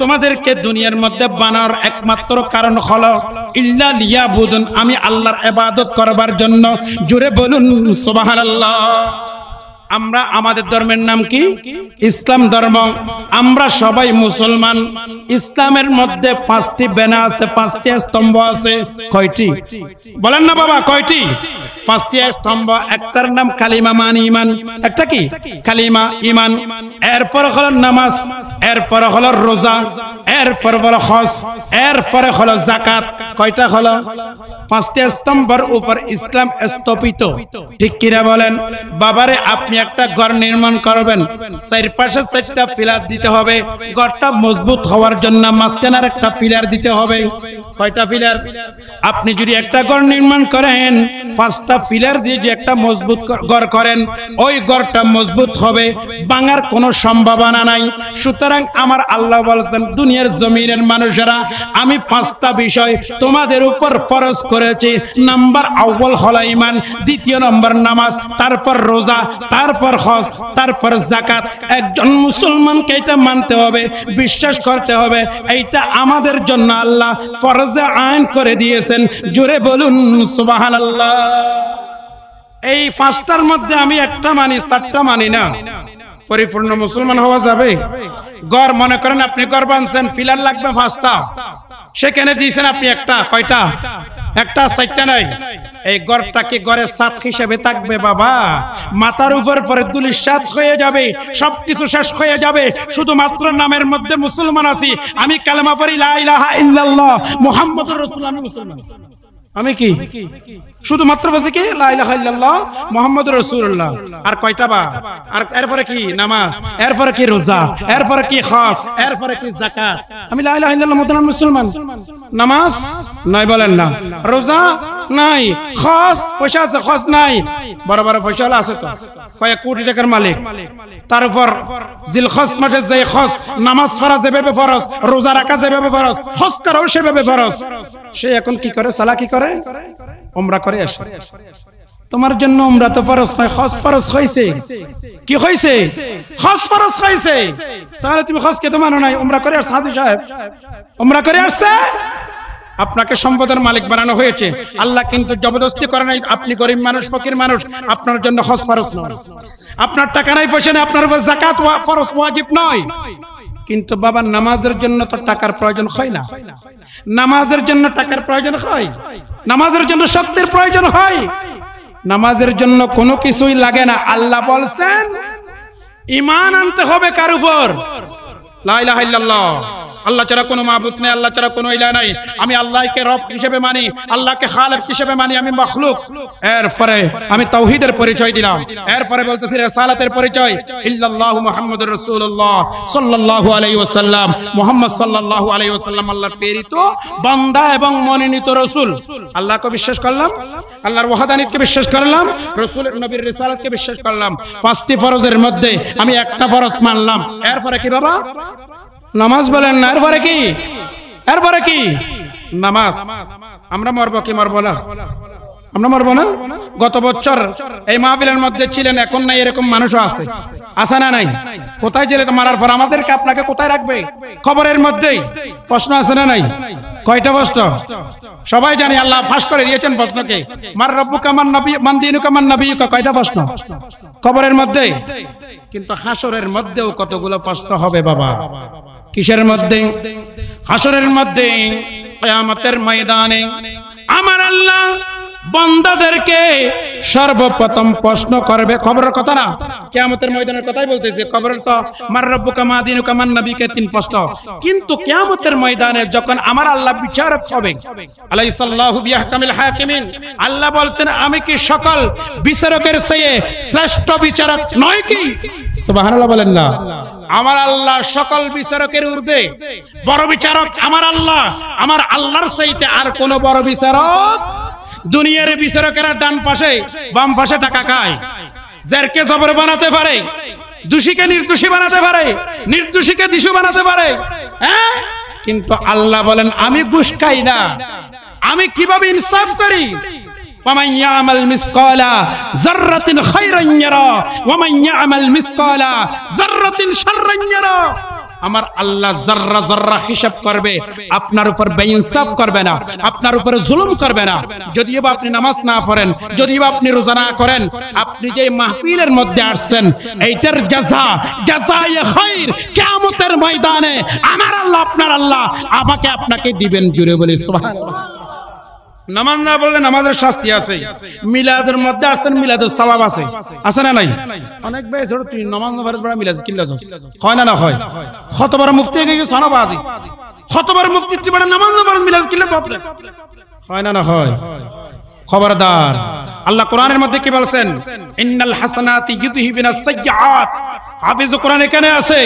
তোমাদেরকে দুনিয়ার মধ্যে বানার একমাত্র কারণ হলো ইল্লা লিয়াবুদুন, আমি আল্লাহর ইবাদত করবার জন্য। জোরে বলুন সুবহানাল্লাহ। আমরা, আমাদের ধর্মের নাম কি? ইসলাম ধর্ম। আমরা সবাই মুসলমান। ইসলামের মধ্যে 5টি বেনা আছে, 5টি স্তম্ভ আছে। কয়টি? বলেন না বাবা, কয়টি? 5টি স্তম্ভ। একটার নাম কালিমা, মানে ঈমান। একটা কি? কালিমা, ঈমান। এরপর হলো নামাজ, এরপর হলো রোজা, এরপর হলো হজ, এরপর হলো যাকাত। কয়টা হলো? 5টি স্তম্ভের উপর ইসলাম স্থাপিত। ঠিক কিনা বলেন? বাবারে, আপনি একটা ঘর নির্মাণ করবেন, চারপাশে 4টা পিলার দিতে হবে। ঘরটা মজবুত হওয়ার জন্য মাঝখানে একটা পিলার দিতে হবে। কয়টা পিলার? আপনি যদি একটা ঘর নির্মাণ করেন, পাঁচটা পিলার দিয়ে যে একটা মজবুত ঘর করেন, ওই ঘরটা মজবুত হবে, ভাঙার কোনো সম্ভাবনা নাই। সুতরাং আমার আল্লাহ বলেছেন, দুনিয়ার জমিনের মানুষেরা আমি পাঁচটা বিষয় তোমাদের উপর ফরজ করেছি। নাম্বার আউয়াল হলো ঈমান, দ্বিতীয় নম্বর নামাজ, তারপর রোজা, তারপর হজ, তারপর যাকাত। একজন মুসলমানকে এটা মানতে হবে, বিশ্বাস করতে হবে, এইটা আমাদের জন্য আল্লাহ ফরজে আইন করে দিয়েছেন। জোরে বলুন সুবহানাল্লাহ। এই পাঁচটার মধ্যে আমি একটা মানি, চারটা মানি না, পরিপূর্ণ মুসলমান হওয়া যাবে? ঘর মনে করেন আপনি ঘর বানছেন, পিলার লাগবে পাঁচটা, সেখানে দিয়েছেন আপনি একটা, কয়টা? একটা, চারটা নাই। এই ঘরটা কি ঘরের ছাদ হিসেবে থাকবে বাবা? মাথার উপর পরে ধুলিসাৎ হয়ে যাবে, সবকিছু শেষ হয়ে যাবে, শুধুমাত্র নামের মধ্যে মুসলমান আছি। আমি কালেমা পড়ি লা ইলাহা ইল্লাল্লাহ মুহাম্মাদুর রাসূলুল্লাহ, আমি মুসলমান। আমি কি শুধুমাত্র বলছি কি লা ইলাহা ইল্লাল্লাহ মুহাম্মাদুর রাসূলুল্লাহ। আর কয়টা বা? আর এরপরে কি নামাজ, এরপরে কি রোজা, এরপরে কি হজ, এরপরে কি যাকাত। আমি লা ইলাহা ইল্লাল্লাহ মুসলমান। নামাজ নাই বলেন না, রোজা নাই, হজ পয়সা আছে, হজ নাই, বড় বড় পয়সা আছে তো, কয়েক কোটি টাকার মালিক। তার উপর জিলহজ মাসে যে হজ, নামাজ পড়া যেভাবে ফরজ, রোজা রাখা যেভাবে ফরজ, হজ করাও সেভাবে ফরজ, সে এখন কি করে? সালা কি করে? উমরা করে আসে। তোমার জন্য উমরা তো ফরজ নয়, হজ ফরজ হইছে। কি হইছে? হজ ফরজ হইছে। তাহলে তুমি হজ কে তো মানো নাই, উমরা করে আসছে। হাজী সাহেব উমরা করে আসছে, আপনাকে সম্পদের মালিক বানানো হয়েছে। আল্লাহ কিন্তু জবরদস্তি করে নাই। আপনি গরিব মানুষ, ফকির মানুষ, আপনার জন্য হজ ফরজ নয়। আপনার টাকা নাই, পয়সা নেই, আপনার উপর যাকাত ফরজ ওয়াজিব নয়। কিন্তু বাবা নামাজের জন্য তো টাকার প্রয়োজন হয় না। নামাজের জন্য টাকার প্রয়োজন হয়, নামাজের জন্য শক্তির প্রয়োজন হয়, নামাজের জন্য কোনো কিছুই লাগে না। আল্লাহ বলছেন ঈমান আনতে হবে কার উপর? লা ইলাহা ইল্লাল্লাহ, আল্লাহ ছাড়া কোনো মাবুদ নেই, আল্লাহ ছাড়া কোনো ইলাহ নাই। আমি আল্লাহকে রব হিসেবে মানি, আল্লাহকে খালেক হিসেবে মানি, আমি মাখলুক। এরপরে আমি তাওহীদের পরিচয় দিলাম, এরপরে বলতেছি রিসালাতের পরিচয়। ইল্লাল্লাহু মুহাম্মাদুর রাসূলুল্লাহ সাল্লাল্লাহু আলাইহি ওয়াসাল্লাম, মুহাম্মদ সাল্লাল্লাহু আলাইহি ওয়াসাল্লাম আল্লাহর প্রেরিত বান্দা এবং মনোনীত রাসূল। আল্লাহকে বিশ্বাস করলাম, আল্লাহর ওয়াহদানিয়তকে বিশ্বাস করলাম, রাসূলের নবীর রিসালাতকে বিশ্বাস করলাম। পাঁচটি ফরজের মধ্যে আমি একটা ফরজ মানলাম। এরপরে কি বাবা? নামাজ বলেন না। এরপরে কি? এরপরে কি? নামাজ। আমরা মরবো কি মরবো না? আমরা মরবো না? গত বছর এই মাহফিলের মধ্যে ছিলেন, এখন নাই, এরকম মানুষও আছে, আছে না নাই? কোথায় জেলে মারার পর আমাদেরকে আপনাকে কোথায় রাখবে? খবরের মধ্যেই প্রশ্ন আছে না নাই? কয়টা প্রশ্ন? সবাই জানি, আল্লাহ ফাঁস করে দিয়েছেন প্রশ্নকে। মার রব্বুকা মান নবী মান দীনুকা মান নবিয়ুকা, কয়টা প্রশ্ন খবরের মধ্যে। কিন্তু হাসরের মধ্যেও কতগুলো প্রশ্ন হবে বাবা। কিসের মধ্যে? হাসরের মধ্যে, কিয়ামতের ময়দানে আমার আল্লাহ বান্দাদেরকে সর্বপ্রথম প্রশ্ন করবে। খবরের কথা না, কিয়ামতের ময়দানের কথাই বলতেছি। খবরের তো মার রব্বুকা মা দীনুকা মান নবিয়ুকা, তিন প্রশ্ন। কিন্তু কিয়ামতের ময়দানে যখন আমার আল্লাহ বিচারক হবে, আলাইসাল্লাহু বিআহকামিল হাকিমিন, আল্লাহ বলছেন আমি কি সকল বিচারকের চেয়ে শ্রেষ্ঠ বিচারক নয় কি? সুবহানাল্লাহ বলেন না। আমার আল্লাহ সকল বিচারকের ঊর্ধ্বে বড় বিচারক আমার আল্লাহ। আমার আল্লাহর চাইতে আর কোন বড় বিচারক দুনিয়ার বিচারকেরা ডান পাশে বাম পাশে টাকা খায়, যারকে জবর বানাতে পারে, দোষীকে নির্দোষী বানাতে পারে, নির্দোষীকে দোষী বানাতে পারে। হ্যাঁ, কিন্তু আল্লাহ বলেন আমি ঘুষ খাই না। আমি কিভাবে ইনসাফ করি? ومن يعمل مثقال ذرة خيرا يره ومن يعمل مثقال ذرة شرا يره। আমার আল্লাহ জাররা জাররা হিসাব করবে, আপনার উপর বেইনসাফ করবে না, আপনার উপরে জুলুম করবে না। যদিও বা আপনি নামাজ না পড়েন, যদিও বা আপনি রোজা না করেন, আপনি যে মাহফিলের মধ্যে আসছেন, এইটার জাযা জাযায়ে খায়র কিয়ামতের ময়দানে আমার আল্লাহ, আপনার আল্লাহ আমাকে আপনাকে দিবেন। জুড়ে বলি সুবহানাল্লাহ। নামাজ না পড়লে নামাজের শাস্তি আছে। মিলাদের মধ্যে আসছেন, মিলাদের সওয়াব আছে, আছে না নাই? অনেক ভাই ছোট তুই নামাজ না পড়ে মিলাদ কিল্লা যাস, হয় না? না হয়। কতবার মুফতি গিয়ে সনবাজি, কতবার মুফতি তুই বড় নামাজ না পড়ে মিলাদ কিল্লা সব হয় না? না হয়। খবরদার, আল্লাহ কোরআনের মধ্যে কি বলছেন? ইন্নাল হাসানাতি ইউযহিবুনাস সাইয়্যাত, হাফিজ কোরআন এখানে আছে।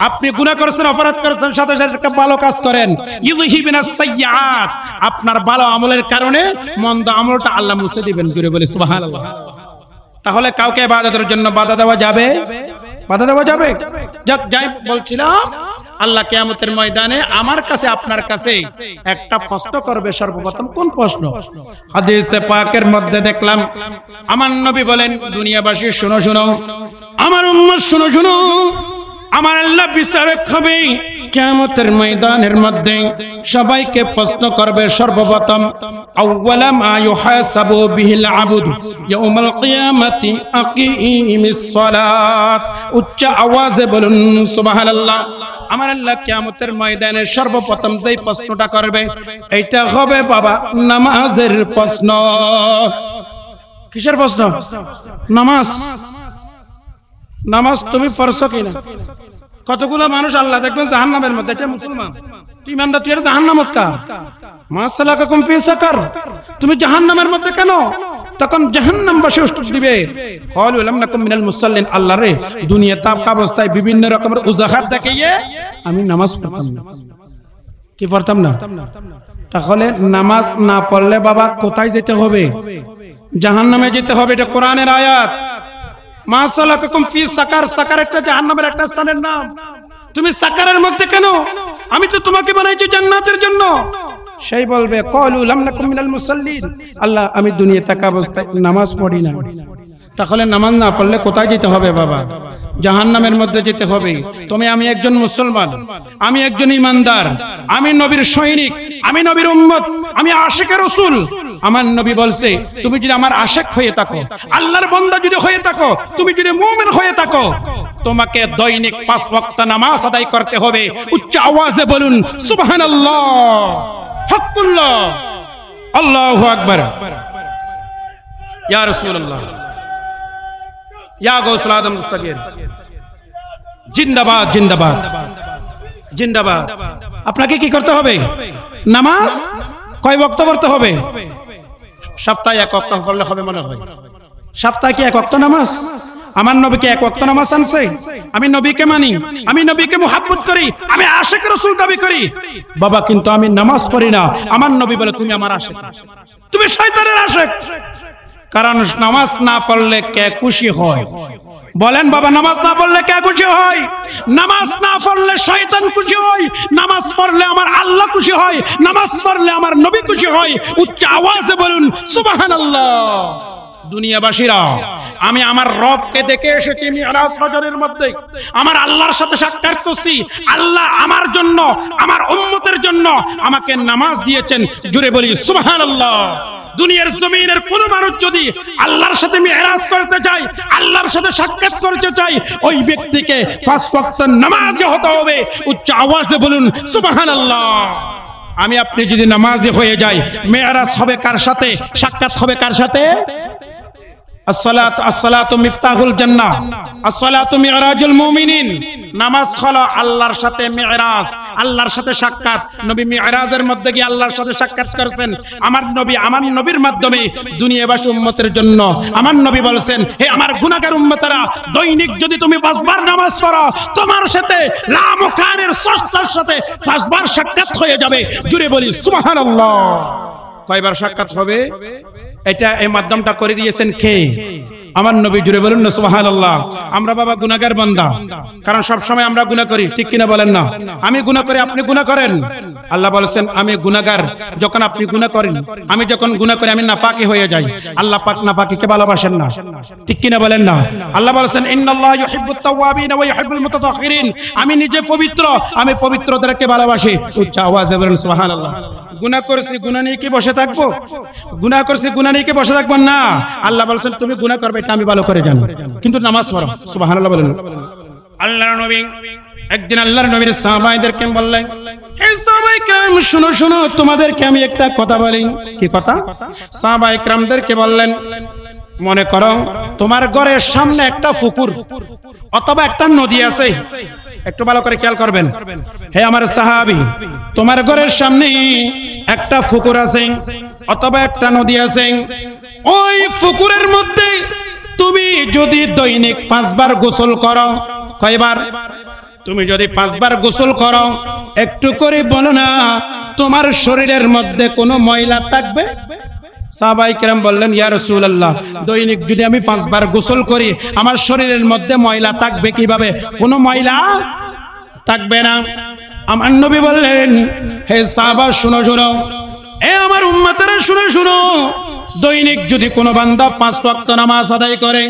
আপনি গুনাহ করেছেন, অপরাধ করেছেন, সাথে সাথে একটা ভালো কাজ করেন, ইউযহিবিনাস সাইয়্যাত, আপনার ভালো আমলের কারণে মন্দ আমলটা আল্লাহ মুছে দিবেন। জোরে বলি সুবহানাল্লাহ। তাহলে কাউকে ইবাদতের জন্য বাধা দেওয়া যাবে? বাধা দেওয়া যাবে? যাই বলছিলাম, আল্লাহ কিয়ামতের ময়দানে আমার কাছে আপনার কাছে একটা প্রশ্ন করবে। সর্বপ্রথম কোন প্রশ্ন? হাদিসে পাকের মধ্যে দেখলাম আমার নবী বলেন, দুনিয়াবাসী শুনো শুনো, আমার উম্মত শুনো শুনো, আমার আল্লাহ বিচারক হবে কিয়ামতের ময়দানের মধ্যে। সবাইকে প্রশ্ন করবে সর্বপ্রথম, আউওয়ালা মা ইউহাসাবু বিহিল আবদ ইয়াউমাল কিয়ামাতি আকিমিস সালাত। উচ্চ আওয়াজে বলুন সুবহানাল্লাহ। আমার আল্লাহ কিয়ামতের ময়দানে সর্বপ্রথম যেই প্রশ্নটা করবে এইটা হবে বাবা নামাজের প্রশ্ন। কিসের প্রশ্ন? নামাজ। নামাজ তুমি পড়ছো কিনা? কতগুলো মানুষ আল্লাহ দেখবেন জাহান্নামের মধ্যে, এটা মুসলমান, তুই ইমানদার, তুই জাহান্নামত কা মা সালাকাকুম ফি সাকার, তুমি জাহান্নামের মধ্যে কেন? তখন জাহান্নামবাসী উত্তর দিবে, ক্বালু লাম নাকুম মিনাল মুসাল্লিন, আল্লাহ রে দুনিয়া তাপ অবস্থায় বিভিন্ন রকমের উজাহাত দেখিয়ে আমি নামাজ পড়তাম না। কি পড়তাম না? তাহলে নামাজ না পড়লে বাবা কোথায় যেতে হবে? জাহান্নামে যেতে হবে। এটা কোরআনের আয়াত। মা সালাকাকুম ফি সাকার, সাকার একটা জাহান্নামের একটা স্থানের নাম। তুমি সাকারের মধ্যে কেন? আমি তো তোমাকে বানাইছি জান্নাতের জন্য। সেই বলবে, ক্বালু লাম নাকুম মিনাল মুসাল্লিন, আল্লাহ আমি দুনিয়া থাকা অবস্থায় নামাজ পড়ি না। তাহলে নামাজ না পড়লে কোথায় যেতে হবে বাবা? জাহান্নামের মধ্যে যেতে হবে। তুমি আমি একজন মুসলমান, আমি একজন ইমানদার, আমি নবীর সৈনিক, আমি নবীর উম্মত, আমি আশিকে রাসূল। আমার নবী বলছে, তুমি যদি আমার আশিক হয়ে থাকো, আল্লাহর বান্দা যদি হয়ে থাকো, তুমি যদি মুমিন হয়ে থাকো, তোমাকে দৈনিক 5 ওয়াক্ত নামাজ আদায় করতে হবে। উচ্চ আওয়াজে বলুন সুবহানাল্লাহ, হাক্কুল্লাহ, আল্লাহু আকবার, ইয়া রাসূলুল্লাহ, ইয়া গাউসুল আযম মুস্তাগির, জিন্দাবাদ জিন্দাবাদ জিন্দাবাদ। আপনাকে কি করতে হবে? নামাজ কয় ওয়াক্ত পড়তে হবে? সপ্তাহে 1 ওয়াক্ত পড়লে হবে মনে হয়। সপ্তাহে কি 1 ওয়াক্ত নামাজ? আমার নবীকে 1 ওয়াক্ত নামাজ আনছে। আমি নবীকে মানি, আমি নবীকে মুহাব্বত করি, আমি আশিক রাসূল দাবি করি বাবা, কিন্তু আমি নামাজ পড়ি না। আমার নবী বলে, তুমি আমার আশিক, তুমি শয়তানের আশিক। কারণ নামাজ না পড়লে কে খুশি হয়? বলেন বাবা, নামাজ না পড়লে কে খুশি হয়? নামাজ না পড়লে শয়তান খুশি হয়, নামাজ পড়লে আমার আল্লাহ খুশি হয়, নামাজ পড়লে আমার নবী খুশি হয়। উচ্চ আওয়াজে বলুন সুবহানাল্লাহ। দুনিয়াবাসীরা, আমি আমার রবকে দেখে এসেছি মিরাজ ফজরের মধ্যে, আমার আল্লাহর সাথে সাক্ষাৎ করছি। আল্লাহ আমার জন্য, আমার উম্মতের জন্য আমাকে নামাজ দিয়েছেন। জুড়ে বলি সুবহানাল্লাহ। দুনিয়ার জমিনের কোন মানুষ যদি আল্লাহর সাথে মিরাজ করতে চায়, আল্লাহর সাথে সাক্ষাৎ করতে চায়, ওই ব্যক্তিকে 5 ওয়াক্ত নামাজি হতে হবে। উচ্চ আওয়াজে বলুন সুবহানাল্লাহ। আমি আপনি যদি নামাজি হয়ে যাই, মিরাজ হবে কার সাথে? সাক্ষাৎ হবে কার সাথে? আসসালাতু মিফতাহুল জান্নাহ, আসসালাতু মিরাজুল মুমিনিন। নামাজ হলো আল্লাহর সাথে মিরাজ, আল্লাহর সাথে সাক্ষাৎ। নবী মিরাজের মধ্যে গিয়ে আল্লাহর সাথে সাক্ষাৎ করেছেন। আমার নবী, আমার নবীর মাধ্যমে দুনিয়াবাসী উম্মতের জন্য আমার নবী বলেছেন, হে আমার গুনাহগার উম্মতেরা, দৈনিক যদি তুমি 5 বার নামাজ পড়ো, তোমার সাথে লামুখানের স্রষ্টার সাথে 5 বার সাক্ষাৎ হয়ে যাবে। জুড়ে বলি সুবহানাল্লাহ। কয়বার সাক্ষাৎ হবে? এটা এই মাধ্যমটা করে দিয়েছেন কে? আমার নবী। জুড়ে বলুন না সুবহানাল্লাহ। আমরা বাবা গুনাহগার বান্দা, কারণ সব সময় আমরা গুনাহ করি, ঠিক কিনা বলেন না? আমি গুনাহ করি, আপনি গুনাহ করেন। আল্লাহ বলেছেন আমি গুনাহগার। যখন আপনি গুনাহ করেন, আমি যখন গুনাহ করি, আমি নাপাকি হয়ে যাই। আল্লাহ পাক নাপাকিকে ভালোবাসেন না, ঠিক কিনা বলেন না? আল্লাহ বলেছেন ইন্নাল্লাহ ইউহিব্বুত তাওয়াবিন ওয়া ইউহিব্বুল মুতাতাহহিরিন, আমি নিজে পবিত্র, আমি পবিত্রদেরকে ভালোবাসি। উচ্চ আওয়াজে বলেন সুবহানাল্লাহ। গুনাহ করেছি, গুনাহ নিয়ে কি বসে থাকবো? গুনাহ করেছি, গুনাহ নিয়ে কি বসে থাকবো না? আল্লাহ বলেছেন তুমি গুনাহ করবে, এটা আমি ভালো করে জানি, কিন্তু নামাজ পড়ো। সুবহানাল্লাহ বলেন। আল্লাহর নবী একদিন আল্লাহর নবীর সাহাবাইদেরকে বললেন, হে সাহাবায়ে কেরাম শুনো শুনো, তোমাদেরকে আমি একটা কথা বলি। কি কথা? সাহাবায়ে কেরামদেরকে বললেন, মনে করো তোমার ঘরের সামনে একটা পুকুর অথবা একটা নদী আছে। একটু ভালো করে খেয়াল করবেন। হে আমার সাহাবী, তোমার ঘরের সামনে একটা পুকুর আছে অথবা একটা নদী আছে। ওই পুকুরের মধ্যে তুমি যদি দৈনিক 5 বার গোসল করো, কয়বার? তুমি যদি 5 বার গোসল করো, একটু করে বলো না তোমার শরীরের মধ্যে কোনো ময়লা থাকবে? সাহাবায়ে কেরাম বললেন, ইয়া রাসূলুল্লাহ, দৈনিক যদি আমি 5 বার গোসল করি আমার শরীরের মধ্যে ময়লা থাকবে কিভাবে? কোনো ময়লা থাকবে না। আমার নবী বললেন, হে সাহাবা শুনো শুনো, এ আমার উম্মতেরা শুনো শুনো, দৈনিক যদি কোনো বান্দা 5 ওয়াক্ত নামাজ আদায় করে,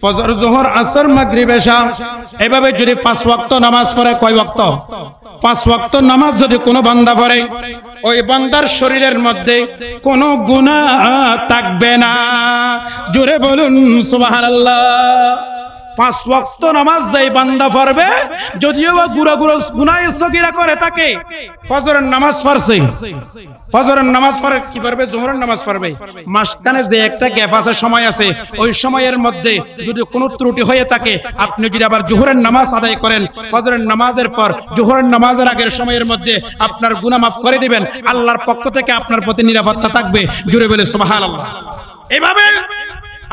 ফজর যোহর আসর মাগরিব এশা, এভাবে যদি 5 ওয়াক্ত নামাজ পড়ে, কয় ওয়াক্ত? 5 ওয়াক্ত নামাজ যদি কোনো বান্দা পড়ে, ওই বান্দার শরীরের মধ্যে কোনো গুনাহ থাকবে না। জোরে বলুন সুবহানাল্লাহ। 5 ওয়াক্ত নামাজ যেই বান্দা পড়বে, যদিও বা গুনাহ সগীরা করে থাকে, ফজরের নামাজ পড়ছে, ফজরের নামাজ পড়ে কি পড়বে? যোহরের নামাজ পড়বে। মাঝখানে যে একটা গ্যাপ আছে, সময় আছে, ওই সময়ের মধ্যে যদি কোনো ত্রুটি হয়ে থাকে, আপনি যদি আবার যোহরের নামাজ আদায় করেন, ফজরের নামাজের পর যোহরের নামাজের আগের সময়ের মধ্যে আপনার গুনাহ মাফ করে দিবেন। আল্লাহর পক্ষ থেকে আপনার প্রতি নিরাপত্তা থাকবে। জোরে বলে সুবহানাল্লাহ। এভাবে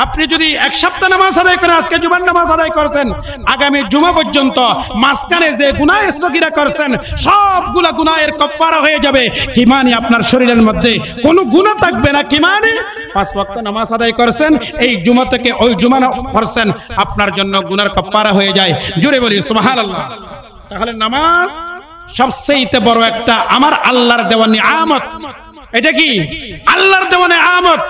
আপনি যদি 1 সপ্তাহ নামাজ আদায় করেন, আজকে জুমার নামাজ আদায় করেছেন, আগামী জুমা পর্যন্ত মাঝখানে যে গুনাহ সগীরা করেছেন সবগুলা গুনাহের কাফারা হয়ে যাবে। কি মানে? আপনার শরীরের মধ্যে কোনো গুনাহ থাকবে না। কি মানে? 5 ওয়াক্ত নামাজ আদায় করেছেন, এই জুমা থেকে ওই জুমা পড়ছেন, আপনার জন্য গুনার কাফারা হয়ে যায়। জোরে বলি সুবহানাল্লাহ। তাহলে নামাজ সবচেয়ে বড় একটা আমার আল্লাহর দেওয়া নিয়ামত। এটা কি? আল্লাহর দেওয়া নিয়ামত।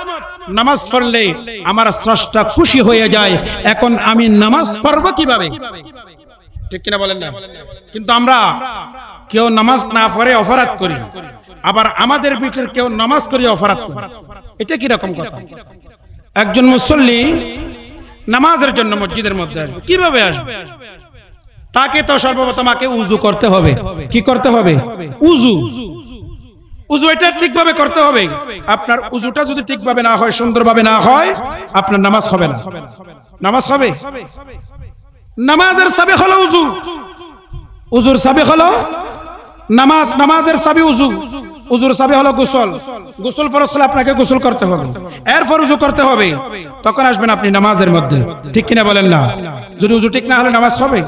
নামাজ পড়লে আমার স্রষ্টা খুশি হয়ে যায়। এখন আমি নামাজ পড়বো কিভাবে? ঠিক কিনা বলেন না? কিন্তু আমরা কেউ নামাজ না পড়ে অপরাধ করি, আবার আমাদের ভিতরে কেউ নামাজ করে অপরাধ করে। এটা কি রকম কথা? একজন মুসল্লি নামাজের জন্য মসজিদের মধ্যে আসবে, কিভাবে আসবে? তাকে তো সর্বপ্রথম উযু করতে হবে। কি করতে হবে? উযু। উযু এটা ঠিকভাবে করতে হবে। আপনার উযুটা যদি ঠিকভাবে না হয়, সুন্দরভাবে না হয়, আপনার নামাজ হবে না। নামাজ হবে? নামাজের চাবি হলো উযু। উযুর চাবি হলো নামাজ, নামাজের চাবি উযু, উযুর চাবি হলো গোসল। গোসল ফরজ হলে আপনাকে গোসল করতে হবে, এরপর উযু করতে হবে, তখন আসবেন আপনি নামাজের মধ্যে। ঠিক কিনা বলেন না? যদি উযু ঠিক না হলে নামাজ হবে?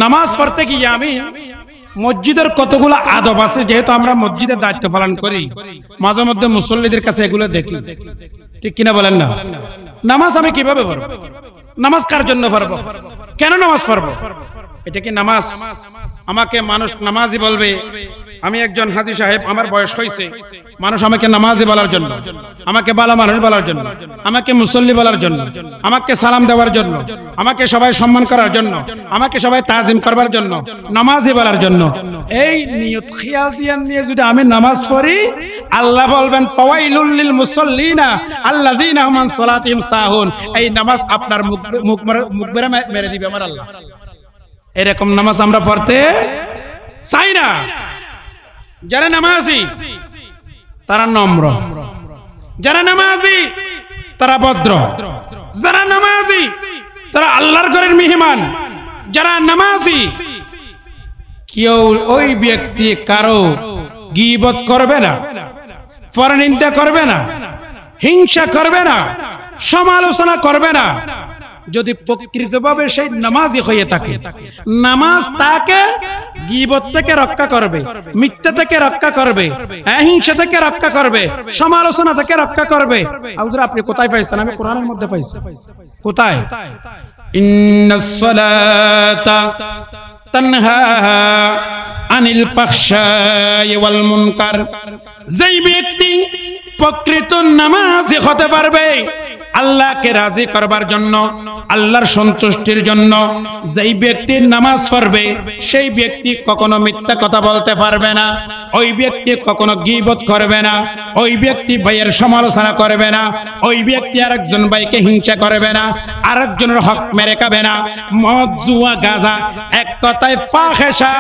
নামাজ পড়তে গিয়ে আমি মসজিদের কতগুলো আদব আছে, যেহেতু আমরা মসজিদের দায়িত্ব পালন করি, মাঝে মধ্যে মুসল্লিদের কাছে এগুলো দেখি। ঠিক কিনা বলেন না? নামাজ আমি কিভাবে পড়ব? নামাজ কার জন্য পড়ব? কেন নামাজ পড়ব? এটা কি নামাজ? আমাকে মানুষ নামাজি বলবে। আমি একজন হাজী সাহেব, আমার বয়স হয়েছে, মানুষ আমাকে নামাজি বলার জন্য, আমাকে ভালো মানুষ বলার জন্য, আমাকে মুসল্লি বলার জন্য, আমাকে সালাম দেওয়ার জন্য, আমাকে সবাই সম্মান করার জন্য, আমাকে সবাই তাজিম করবার জন্য, নামাজি বলার জন্য। এই নিয়ত খেয়াল দিয়ে নিয়ে যদি আমি নামাজ পড়ি, আল্লাহ বলবেন ফাওয়াইলুল লিল মুসাল্লিনা আল্লাযীনা হুম আন সালাতিহিম সাহুন। এই নামাজ আপনার মুখ মেরে দিবে আমার আল্লাহ। এরকম নামাজ আমরা পড়তে চাই না। যারা নামাজি তারা নম্র, যারা নামাজি তারা ভদ্র, যারা নামাজি তারা আল্লাহর ঘরের মেহমান, যারা নামাজি কেউ ওই ব্যক্তি কারো গীবত করবে না, পরনিন্দা করবে না, হিংসা করবে না, সমালোচনা করবে না। যদি প্রকৃতভাবে সেই নামাজি হয়ে থাকে, নামাজ তাকে গীবত থেকে রক্ষা করবে, মিথ্যা থেকে রক্ষা করবে, হিংসা থেকে রক্ষা করবে, সমালোচনা থেকে রক্ষা করবে। হুজুর আপনি কোথায় পাইছেন? আমি কোরআনের মধ্যে পাইছি। কোথায়? ইন্নাস সালাতা তানহা আনিল ফাহশাই ওয়াল মুনকার। যেই ব্যক্তি প্রকৃত নামাজি হতে পারবে, আল্লাহকে রাজি করবার জন্য, আল্লাহর সন্তুষ্টির জন্য যেই ব্যক্তি নামাজ পড়বে, সেই ব্যক্তি কখনো মিথ্যা কথা বলতে পারবে না, ওই ব্যক্তি কখনো গীবত করবে না, ওই ব্যক্তি ভাইয়ের সমালোচনা করবে না, ওই ব্যক্তি আরেকজন ভাইকে হিংসা করবে না, আরেকজনের হক মেরে খাবে না। মদ, জুয়া, গাঁজা, এক কথায় ফাহিশা,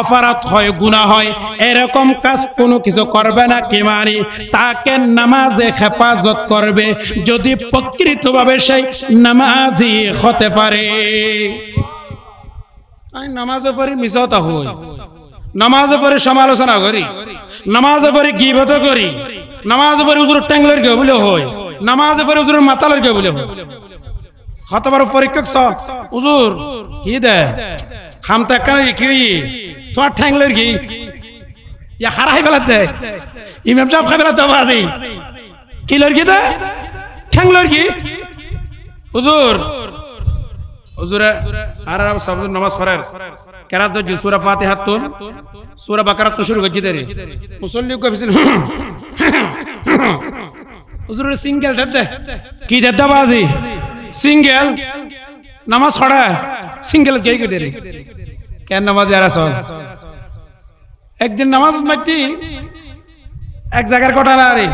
অপরাধ হয়, গুনাহ হয়, এরকম কাজ কোনো কিছু করবে না। কি মানে? তাকে নামাজে হেফাজত করবে যদি প্রকৃতভাবে সেই নামাজি হতে পারে। আমি নামাজে পড়ি মিছাতা হই, নামাজে পড়ি সমালোচনা করি, নামাজে পড়ি গীবত করি, নামাজে পড়ি হুজুর ট্যাংলের কে বলে হয়, নামাজে পড়ি হুজুরের মাতালের কে বলে হয়। কতবার পরীক্ষক হুজুর কি দে খামতা কেন কি তোমার ঠ্যাংলের কি ইয়া হারাই ফেলাতে ইমাম সাহেব খাই ফেলাতে বাজি কিলোর কি দে ঠ্যাংলের কি হুজুর হুজুরে আর সব নামাজ পড়ার কেরাত দ সূরা ফাতিহা তুন সূরা বাকারা তো শুরু করছি দেরি মুসল্লি কো ফিসিন হুজুর সিঙ্গেল দে কি দে বাজি সিঙ্গেল নামাজ পড়া সিঙ্গেল কে কে দেরি কেন নামাজ আর আসল একদিন নামাজ মাইতি এক জায়গার কথা না আরে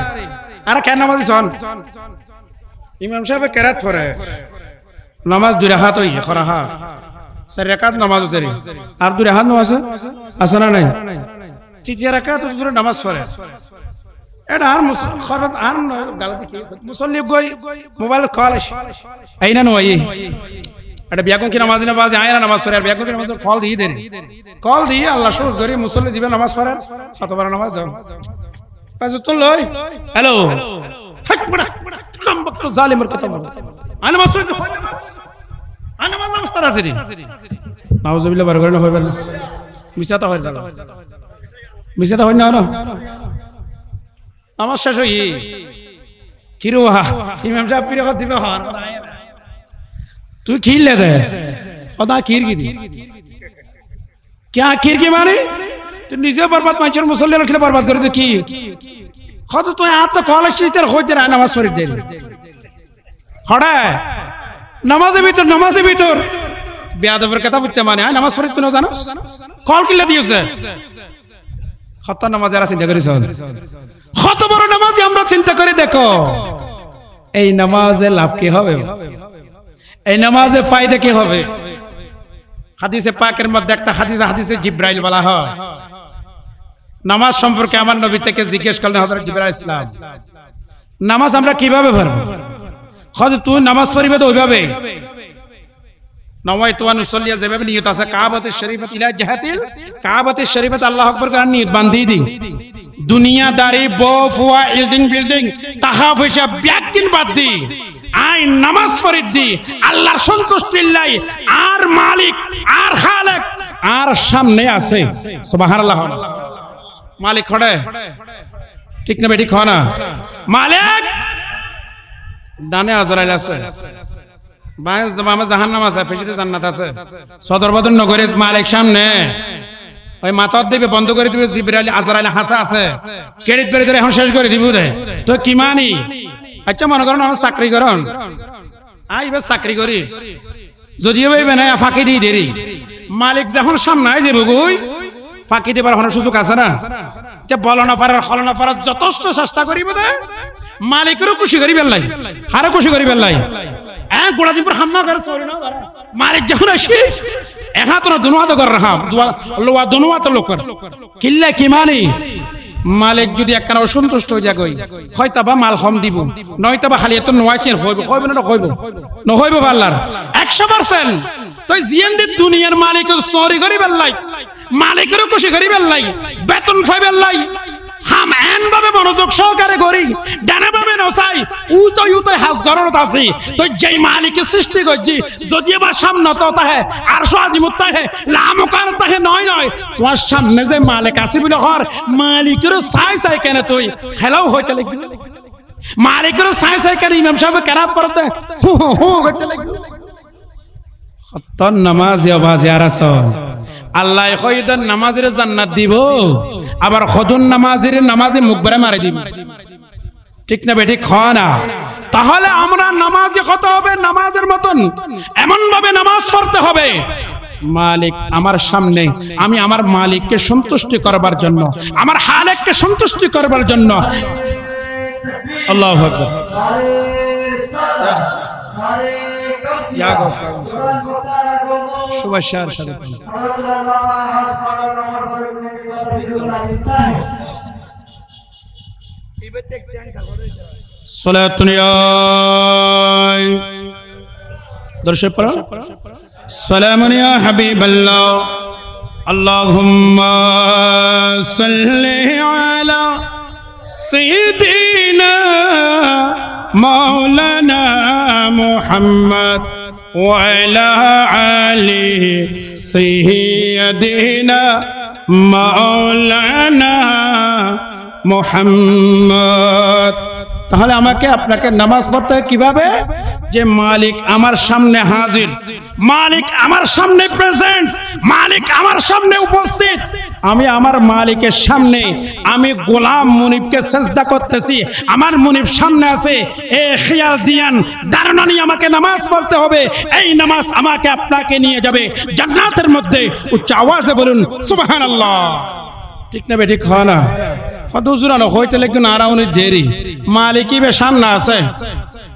আর কেন নামাজ শোন ইমাম সাহেব কেরাত পড়ে নামাজ দুই রাকাত হই খরাহা চার রাকাত নামাজ দেরি আর দুই রাকাত নামাজ আছে না নাই তৃতীয় রাকাত হুজুর নামাজ পড়ে এটা আর খরাত আর গালতি কি মুসল্লি গই মোবাইল কল আইনা নয় এটা বিয়াকুন কি নামাজ না বাজে আয়না নামাজ পড়ে আর বিয়াকুন কি নামাজ কল দিয়ে দেরি কল দিয়ে আল্লাহ শুরু করি মুসল্লি জীবন নামাজ পড়ে কতবার নামাজ যাও পাঁচ তো লই হ্যালো হাক বড় কম বক্ত জালিমের কথা বল আনা নামাজ পড়তে হয় আনা নামাজ তার আছে নাউজুবিল্লাহ বার করে না হইবে না মিছাতা হয় জালা মিছাতা হয় না না নামাজ শেষ হই কিরোহা ইমাম সাহেব পিরে কথা দিবে হর তুই খিলে দে ওদা কিরগিরি क्या खीर की माने तो निजे बर्बाद माचर मुसल्ले रखले बर्बाद कर दे की खद तो हाथ तो कॉलेज तेरे होते रहा नमाज पढ़ दे खड़ा नमाज भीतर बेअदबर कथा बुझते माने नमाज पढ़ तू न जानो कॉल किल्ला दियो से खत्ता नमाज এরা চিন্তা করিস কত বড় নামাজ আমরা চিন্তা করে দেখো এই নামাজে লাভ কি হবে এই নামাজে ফায়দা কি হবে হাদিসে পাকের মধ্যে একটা হাদিসে জিব্রাইল বলা হয় নামাজ সম্পর্কে আমার নবী থেকে জিজ্ঞেস করলেন হযরত জিবরাইল ইসলাম নামাজ আমরা কিভাবে পড়ব খোদ তুই নামাজ পড়িবে তো ওইভাবে নওয়াইতু আন উসাল্লিয়া যেভাবে নিয়ত আছে কাবাতুশ শরীফাত ইলা জাহাতিল কাবাতুশ শরীফাত আল্লাহু আকবার করে নিয়ত বান্ধি দি দুনিয়াদারি বফুয়া বিল্ডিং তাহাফ হিসাব ব্যাকিন বাদ দি আই নামাজ পড়ি দি আল্লাহর সন্তুষ্টির লাই আর মালিক আর খালেক আর সামনে আছে সুবহানাল্লাহ মালিক খড়ে ঠিক না বেটি খানা মালিক ডানে আজরাইল আছে বায়ে জামা জাহান্নাম আছে পেছনে জান্নাত আছে সদরবদর নগরের মালিক সামনে ওই মাথার দিবে বন্ধ করে দিবে জিবরাইল আজরাইল হাসা আছে ক্রেডিট বেরে ধরে এখন শেষ করে দিব রে তো কি মানি আচ্ছা মনে করুন আমার চাকরি করুন এবার চাকরি করিস যদিও ভাইবে না ফাঁকি দিয়ে দেরি মালিক যখন সামনে আয় যাবো গুই ফাঁকি দেবার কোনো সুযোগ আছে না বলো না পারার হলো না পারার যথেষ্ট চেষ্টা করিব না মালিকেরও খুশি করি বেলাই আরো খুশি করি বেলাই গোড়া দিন পর হামলা করে মালিক যখন আসি এক হাত না দুনো হাত করে রাখা লোয়া দুনো হাত লোক কিল্লা কি মানি মালিক যদি একখানা অসন্তুষ্ট হয়ে যায় হয়তো বা মাল কম দিব নয়তো বা খালি এত নোয়াইছেন হইব হইব না হইব নহইব আল্লাহর 100% তুই জিএনডি দুনিয়ার মালিকের সরি করি বেলাই মালিকেরও খুশি করি বেলাই বেতন পাই বেলাই হাম এন ভাবে মনোযোগ সহকারে করি ডানা ভাবে নসাই উতই হাস গরনত আছে তো যেই মালিকের সৃষ্টি করছি যদি আবার সামনে তো তাহে আর সাজিমত তাহে লামকার তাহে নয় তোমার সামনে যে মালিক আছে বলে হর মালিকেরও সাই কেন তুই হেলাও হইতে লাগি মালিকেরও সাই কেন ইমাম সাহেব কেরাত করতে হু করতে লাগি খতন নামাজ আওয়াজ আরাস আল্লাহ কইদেন নামাজের জান্নাত দিব আবার খদুন নামাজে মুখবারে মারি দিব ঠিক না বেঠিক খানা তাহলে আমরা নামাজে কত হবে নামাজের মতন এমন ভাবে নামাজ পড়তে হবে মালিক আমার সামনে আমি আমার মালিককে সন্তুষ্টি করবার জন্য আমার খালেককে সন্তুষ্টি করবার জন্য আল্লাহু আকবার ইয়া গফার সুবহানার সাথে সালাতুন ইয়া দরশে পড়া সালামুন ইয়া হাবিবাল্লাহ আল্লাহুম্মা সাল্লি আলা সাইয়্যিদিনা মাওলানা মুহাম্মদ وعلى آله سيدنا مولانا মুহাম্মদ। তাহলে আমাকে আপনাকে নামাজ পড়তে কিভাবে? যে মালিক আমার সামনে হাজির, মালিক আমার সামনে প্রেজেন্ট, মালিক আমার সামনে উপস্থিত। আমি আমার মালিকের সামনে আমি গোলাম মুনিবকে সেজদা করতেছি, আমার মুনিব সামনে আছে। এ খেয়াল দিয়ান ধারণা নিয়ে আমাকে নামাজ পড়তে হবে। এই নামাজ আমাকে আপনাকে নিয়ে যাবে জান্নাতের মধ্যে। উচ্চ আওয়াজে বলুন সুবহানাল্লাহ। ঠিক না বেঠিক হয় না? হুজুরানো হইতে লেগুন আরাউনি দেরি মালিকই বে সামনে আছে।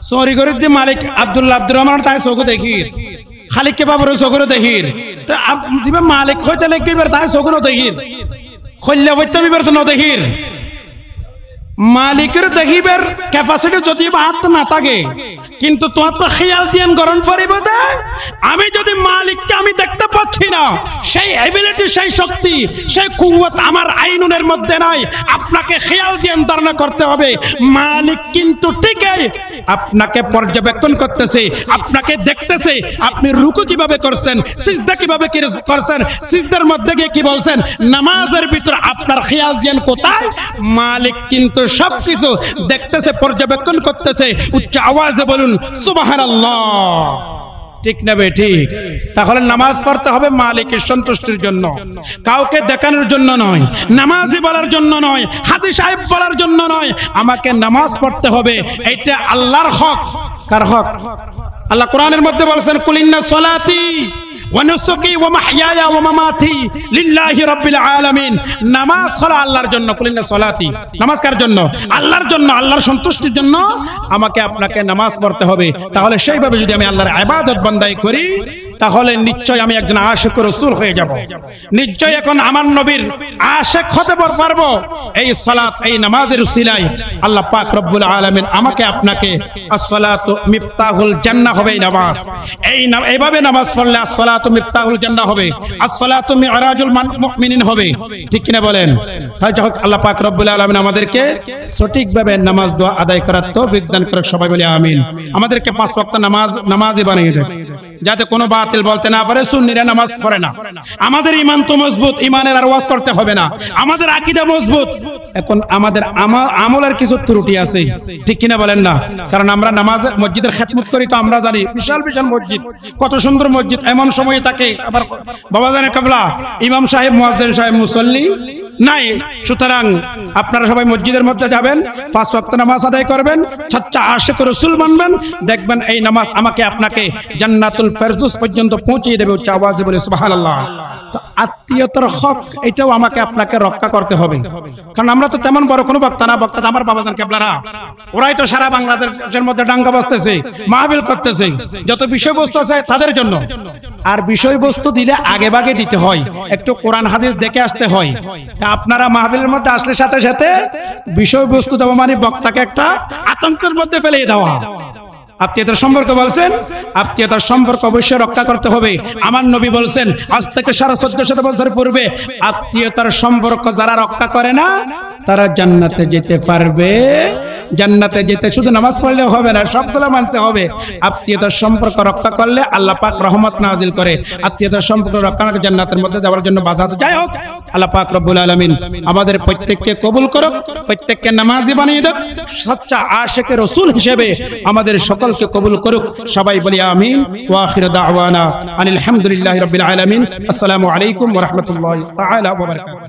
সরি গরিব দি মালিক আব্দুর রহমান তাই চোখ দেখির, খালিককে বাবুর চোখের দেখির। তো জিবে মালিক হইতে লেগিবার তাই চোখের দেখির, খল্লা বইতে বিবার তো নদেখির। মালিকের দেখিবার ক্যাপাসিটি যদি হাত না থাকে, কিন্তু তোমার তো খেয়াল দিয়ান গরম পড়িব দে। আমি যদি মালিককে আমি দেখতে পাচ্ছি না, সেই এবিলিটি, সেই শক্তি, সেই কুওয়াত আমার আইনুনের মধ্যে নাই। আপনাকে খেয়াল দিয়ান ধারণা করতে হবে মালিক কিন্তু ঠিকই আপনাকে পর্যবেক্ষণ করতেছে, আপনাকে দেখতেছে। আপনি রুকু কিভাবে করছেন, সিজদা কিভাবে করছেন, সিজদার মধ্যে গিয়ে কি বলছেন, নামাজের ভিতর আপনার খেয়াল দিয়ান কোথায়? মালিক কিন্তু সবকিছু দেখতেছে, পর্যবেক্ষণ করতেছে। উচ্চ আওয়াজে বলুন সুবহানাল্লাহ। ঠিক না বে ঠিক? তাহলে নামাজ পড়তে হবে মালিকের সন্তুষ্টির জন্য, কাউকে দেখানোর জন্য নয়, নামাজি বলার জন্য নয়, হাজী সাহেব বলার জন্য নয়। আমাকে নামাজ পড়তে হবে, এটা আল্লাহর হক। কার হক? আল্লাহ কোরআনের মধ্যে বলেছেন কুলিন্না সলাতি ওয়া নুসুকি ওয়া মাহইয়ায়া ওয়া মামাতি লিল্লাহি রাব্বিল আলামিন। নামাজ হলো আল্লাহর জন্য। কুলিন্না সলাতি, নামাজ কার জন্য? আল্লাহর জন্য, আল্লাহর সন্তুষ্টির জন্য আমাকে আপনাকে নামাজ পড়তে হবে। তাহলে সেইভাবে যদি আমি আল্লাহর ইবাদত বান্দাই করি, তাহলে নিশ্চয় আমি একজন আশিক রাসূল হয়ে যাব। নিশ্চয় এখন আমার নবীর আশিক হতে পারবো। এই সালাত, এই নামাজের উসিলায় আল্লাহ পাক রব্বুল আলামিন আমাকে আপনাকে as-সালাতু মিফতাহুল জান্নাহ হবে এই নামাজ। এইভাবে নামাজ পড়লে as-সালাতু মিফতাহুল জান্নাহ হবে, as-সালাতু মি'রাজুল মুমিনিন হবে। ঠিক কিনা বলেন? তাই যাক আল্লাহ পাক রব্বুল আলামিন আমাদেরকে সঠিকভাবে নামাজ দোয়া আদায় করার তৌফিক দান করুক। সবাই বলি আমিন। আমাদেরকে 5 ওয়াক্ত নামাজই বানিয়ে দেন, যাতে কোনো বাতিল বলতে না পারে। সুন্নিরা নামাজ পড়ে না। আমাদের ঈমান তো মজবুত, ঈমানের আর ওয়াজ করতে হবে না। আমাদের আকীদা মজবুত। এখন আমাদের আমলের কিছু ত্রুটি আছে, ঠিক কিনা বলেন না? কারণ আমরা নামাজ মসজিদের খেদমত করি, তো আমরা জানি বিশাল বিশাল মসজিদ, কত সুন্দর মসজিদ। এমন সময় থাকে আবার বাবা জানে কাবলা ইমাম সাহেব, মুয়াজ্জিন সাহেব, মুসল্লি নাই। সুতরাং আপনারা সবাই মসজিদের মধ্যে যাবেন, 5 ওয়াক্ত নামাজ আদায় করবেন, সচ্চা আশিক রাসূল বানবেন। দেখবেন এই নামাজ আমাকে আপনাকে জান্নাতুল ফেরদৌস পর্যন্ত পৌঁছিয়ে দেবে। উচ্চ আওয়াজে বলে সুবহানাল্লাহ। তো আত্মীয়তার হক এটাও আমাকে আপনাকে রক্ষা করতে হবে। কারণ আমরা তো তেমন বড় কোনো বক্তা না। বক্তা আমার বাবাজান কেবলারা, ওরাই তো সারা বাংলাদেশের মধ্যে ডাঙ্গা বসতেছে, মাহফিল করতেছে। যত বিষয়বস্তু আছে তাদের জন্য। আর বিষয়বস্তু দিলে আগে ভাগে দিতে হয়, একটু কোরআন হাদিস দেখে আসতে হয়। আপনারা মাহফিলের মধ্যে আসলে সাথে সাথে বিষয়বস্তু দেওয়া মানে বক্তাকে একটা আতঙ্কের মধ্যে ফেলে দেওয়া। আত্মীয়তার সম্পর্ক বলছেন, আত্মীয়তার সম্পর্ক অবশ্যই রক্ষা করতে হবে। আমার নবী বলছেন আজ থেকে 1450 বছর পূর্বে, আত্মীয়তার সম্পর্ক যারা রক্ষা করে না তারা জান্নাতে যেতে পারবে। জান্নাতে যেতে শুধু নামাজ পড়লে হবে না, সবগুলো মানতে হবে। আত্মীয়তার সম্পর্ক রক্ষা করলে আল্লাহ পাক রহমত নাজিল করে। আত্মীয়তার সম্পর্ক রক্ষা করে জান্নাতের মধ্যে যাওয়ার জন্য বাধা আছে। যাই হোক, আল্লাহ পাক রব্বুল আলামিন আমাদের প্রত্যেককে কবুল করুক, প্রত্যেককে নামাজি বানিয়ে দেখ, সচ্চা আশিক রাসূল হিসেবে আমাদের সকলকে কবুল করুক। সবাই বলি আমিন। ওয়া আখিরু দাওয়ানা আনিল হামদুলিল্লাহি রাব্বিল আলামিন। আসসালামু আলাইকুম ওয়া রাহমাতুল্লাহি তাআলা ওয়া বারাকাতুহু।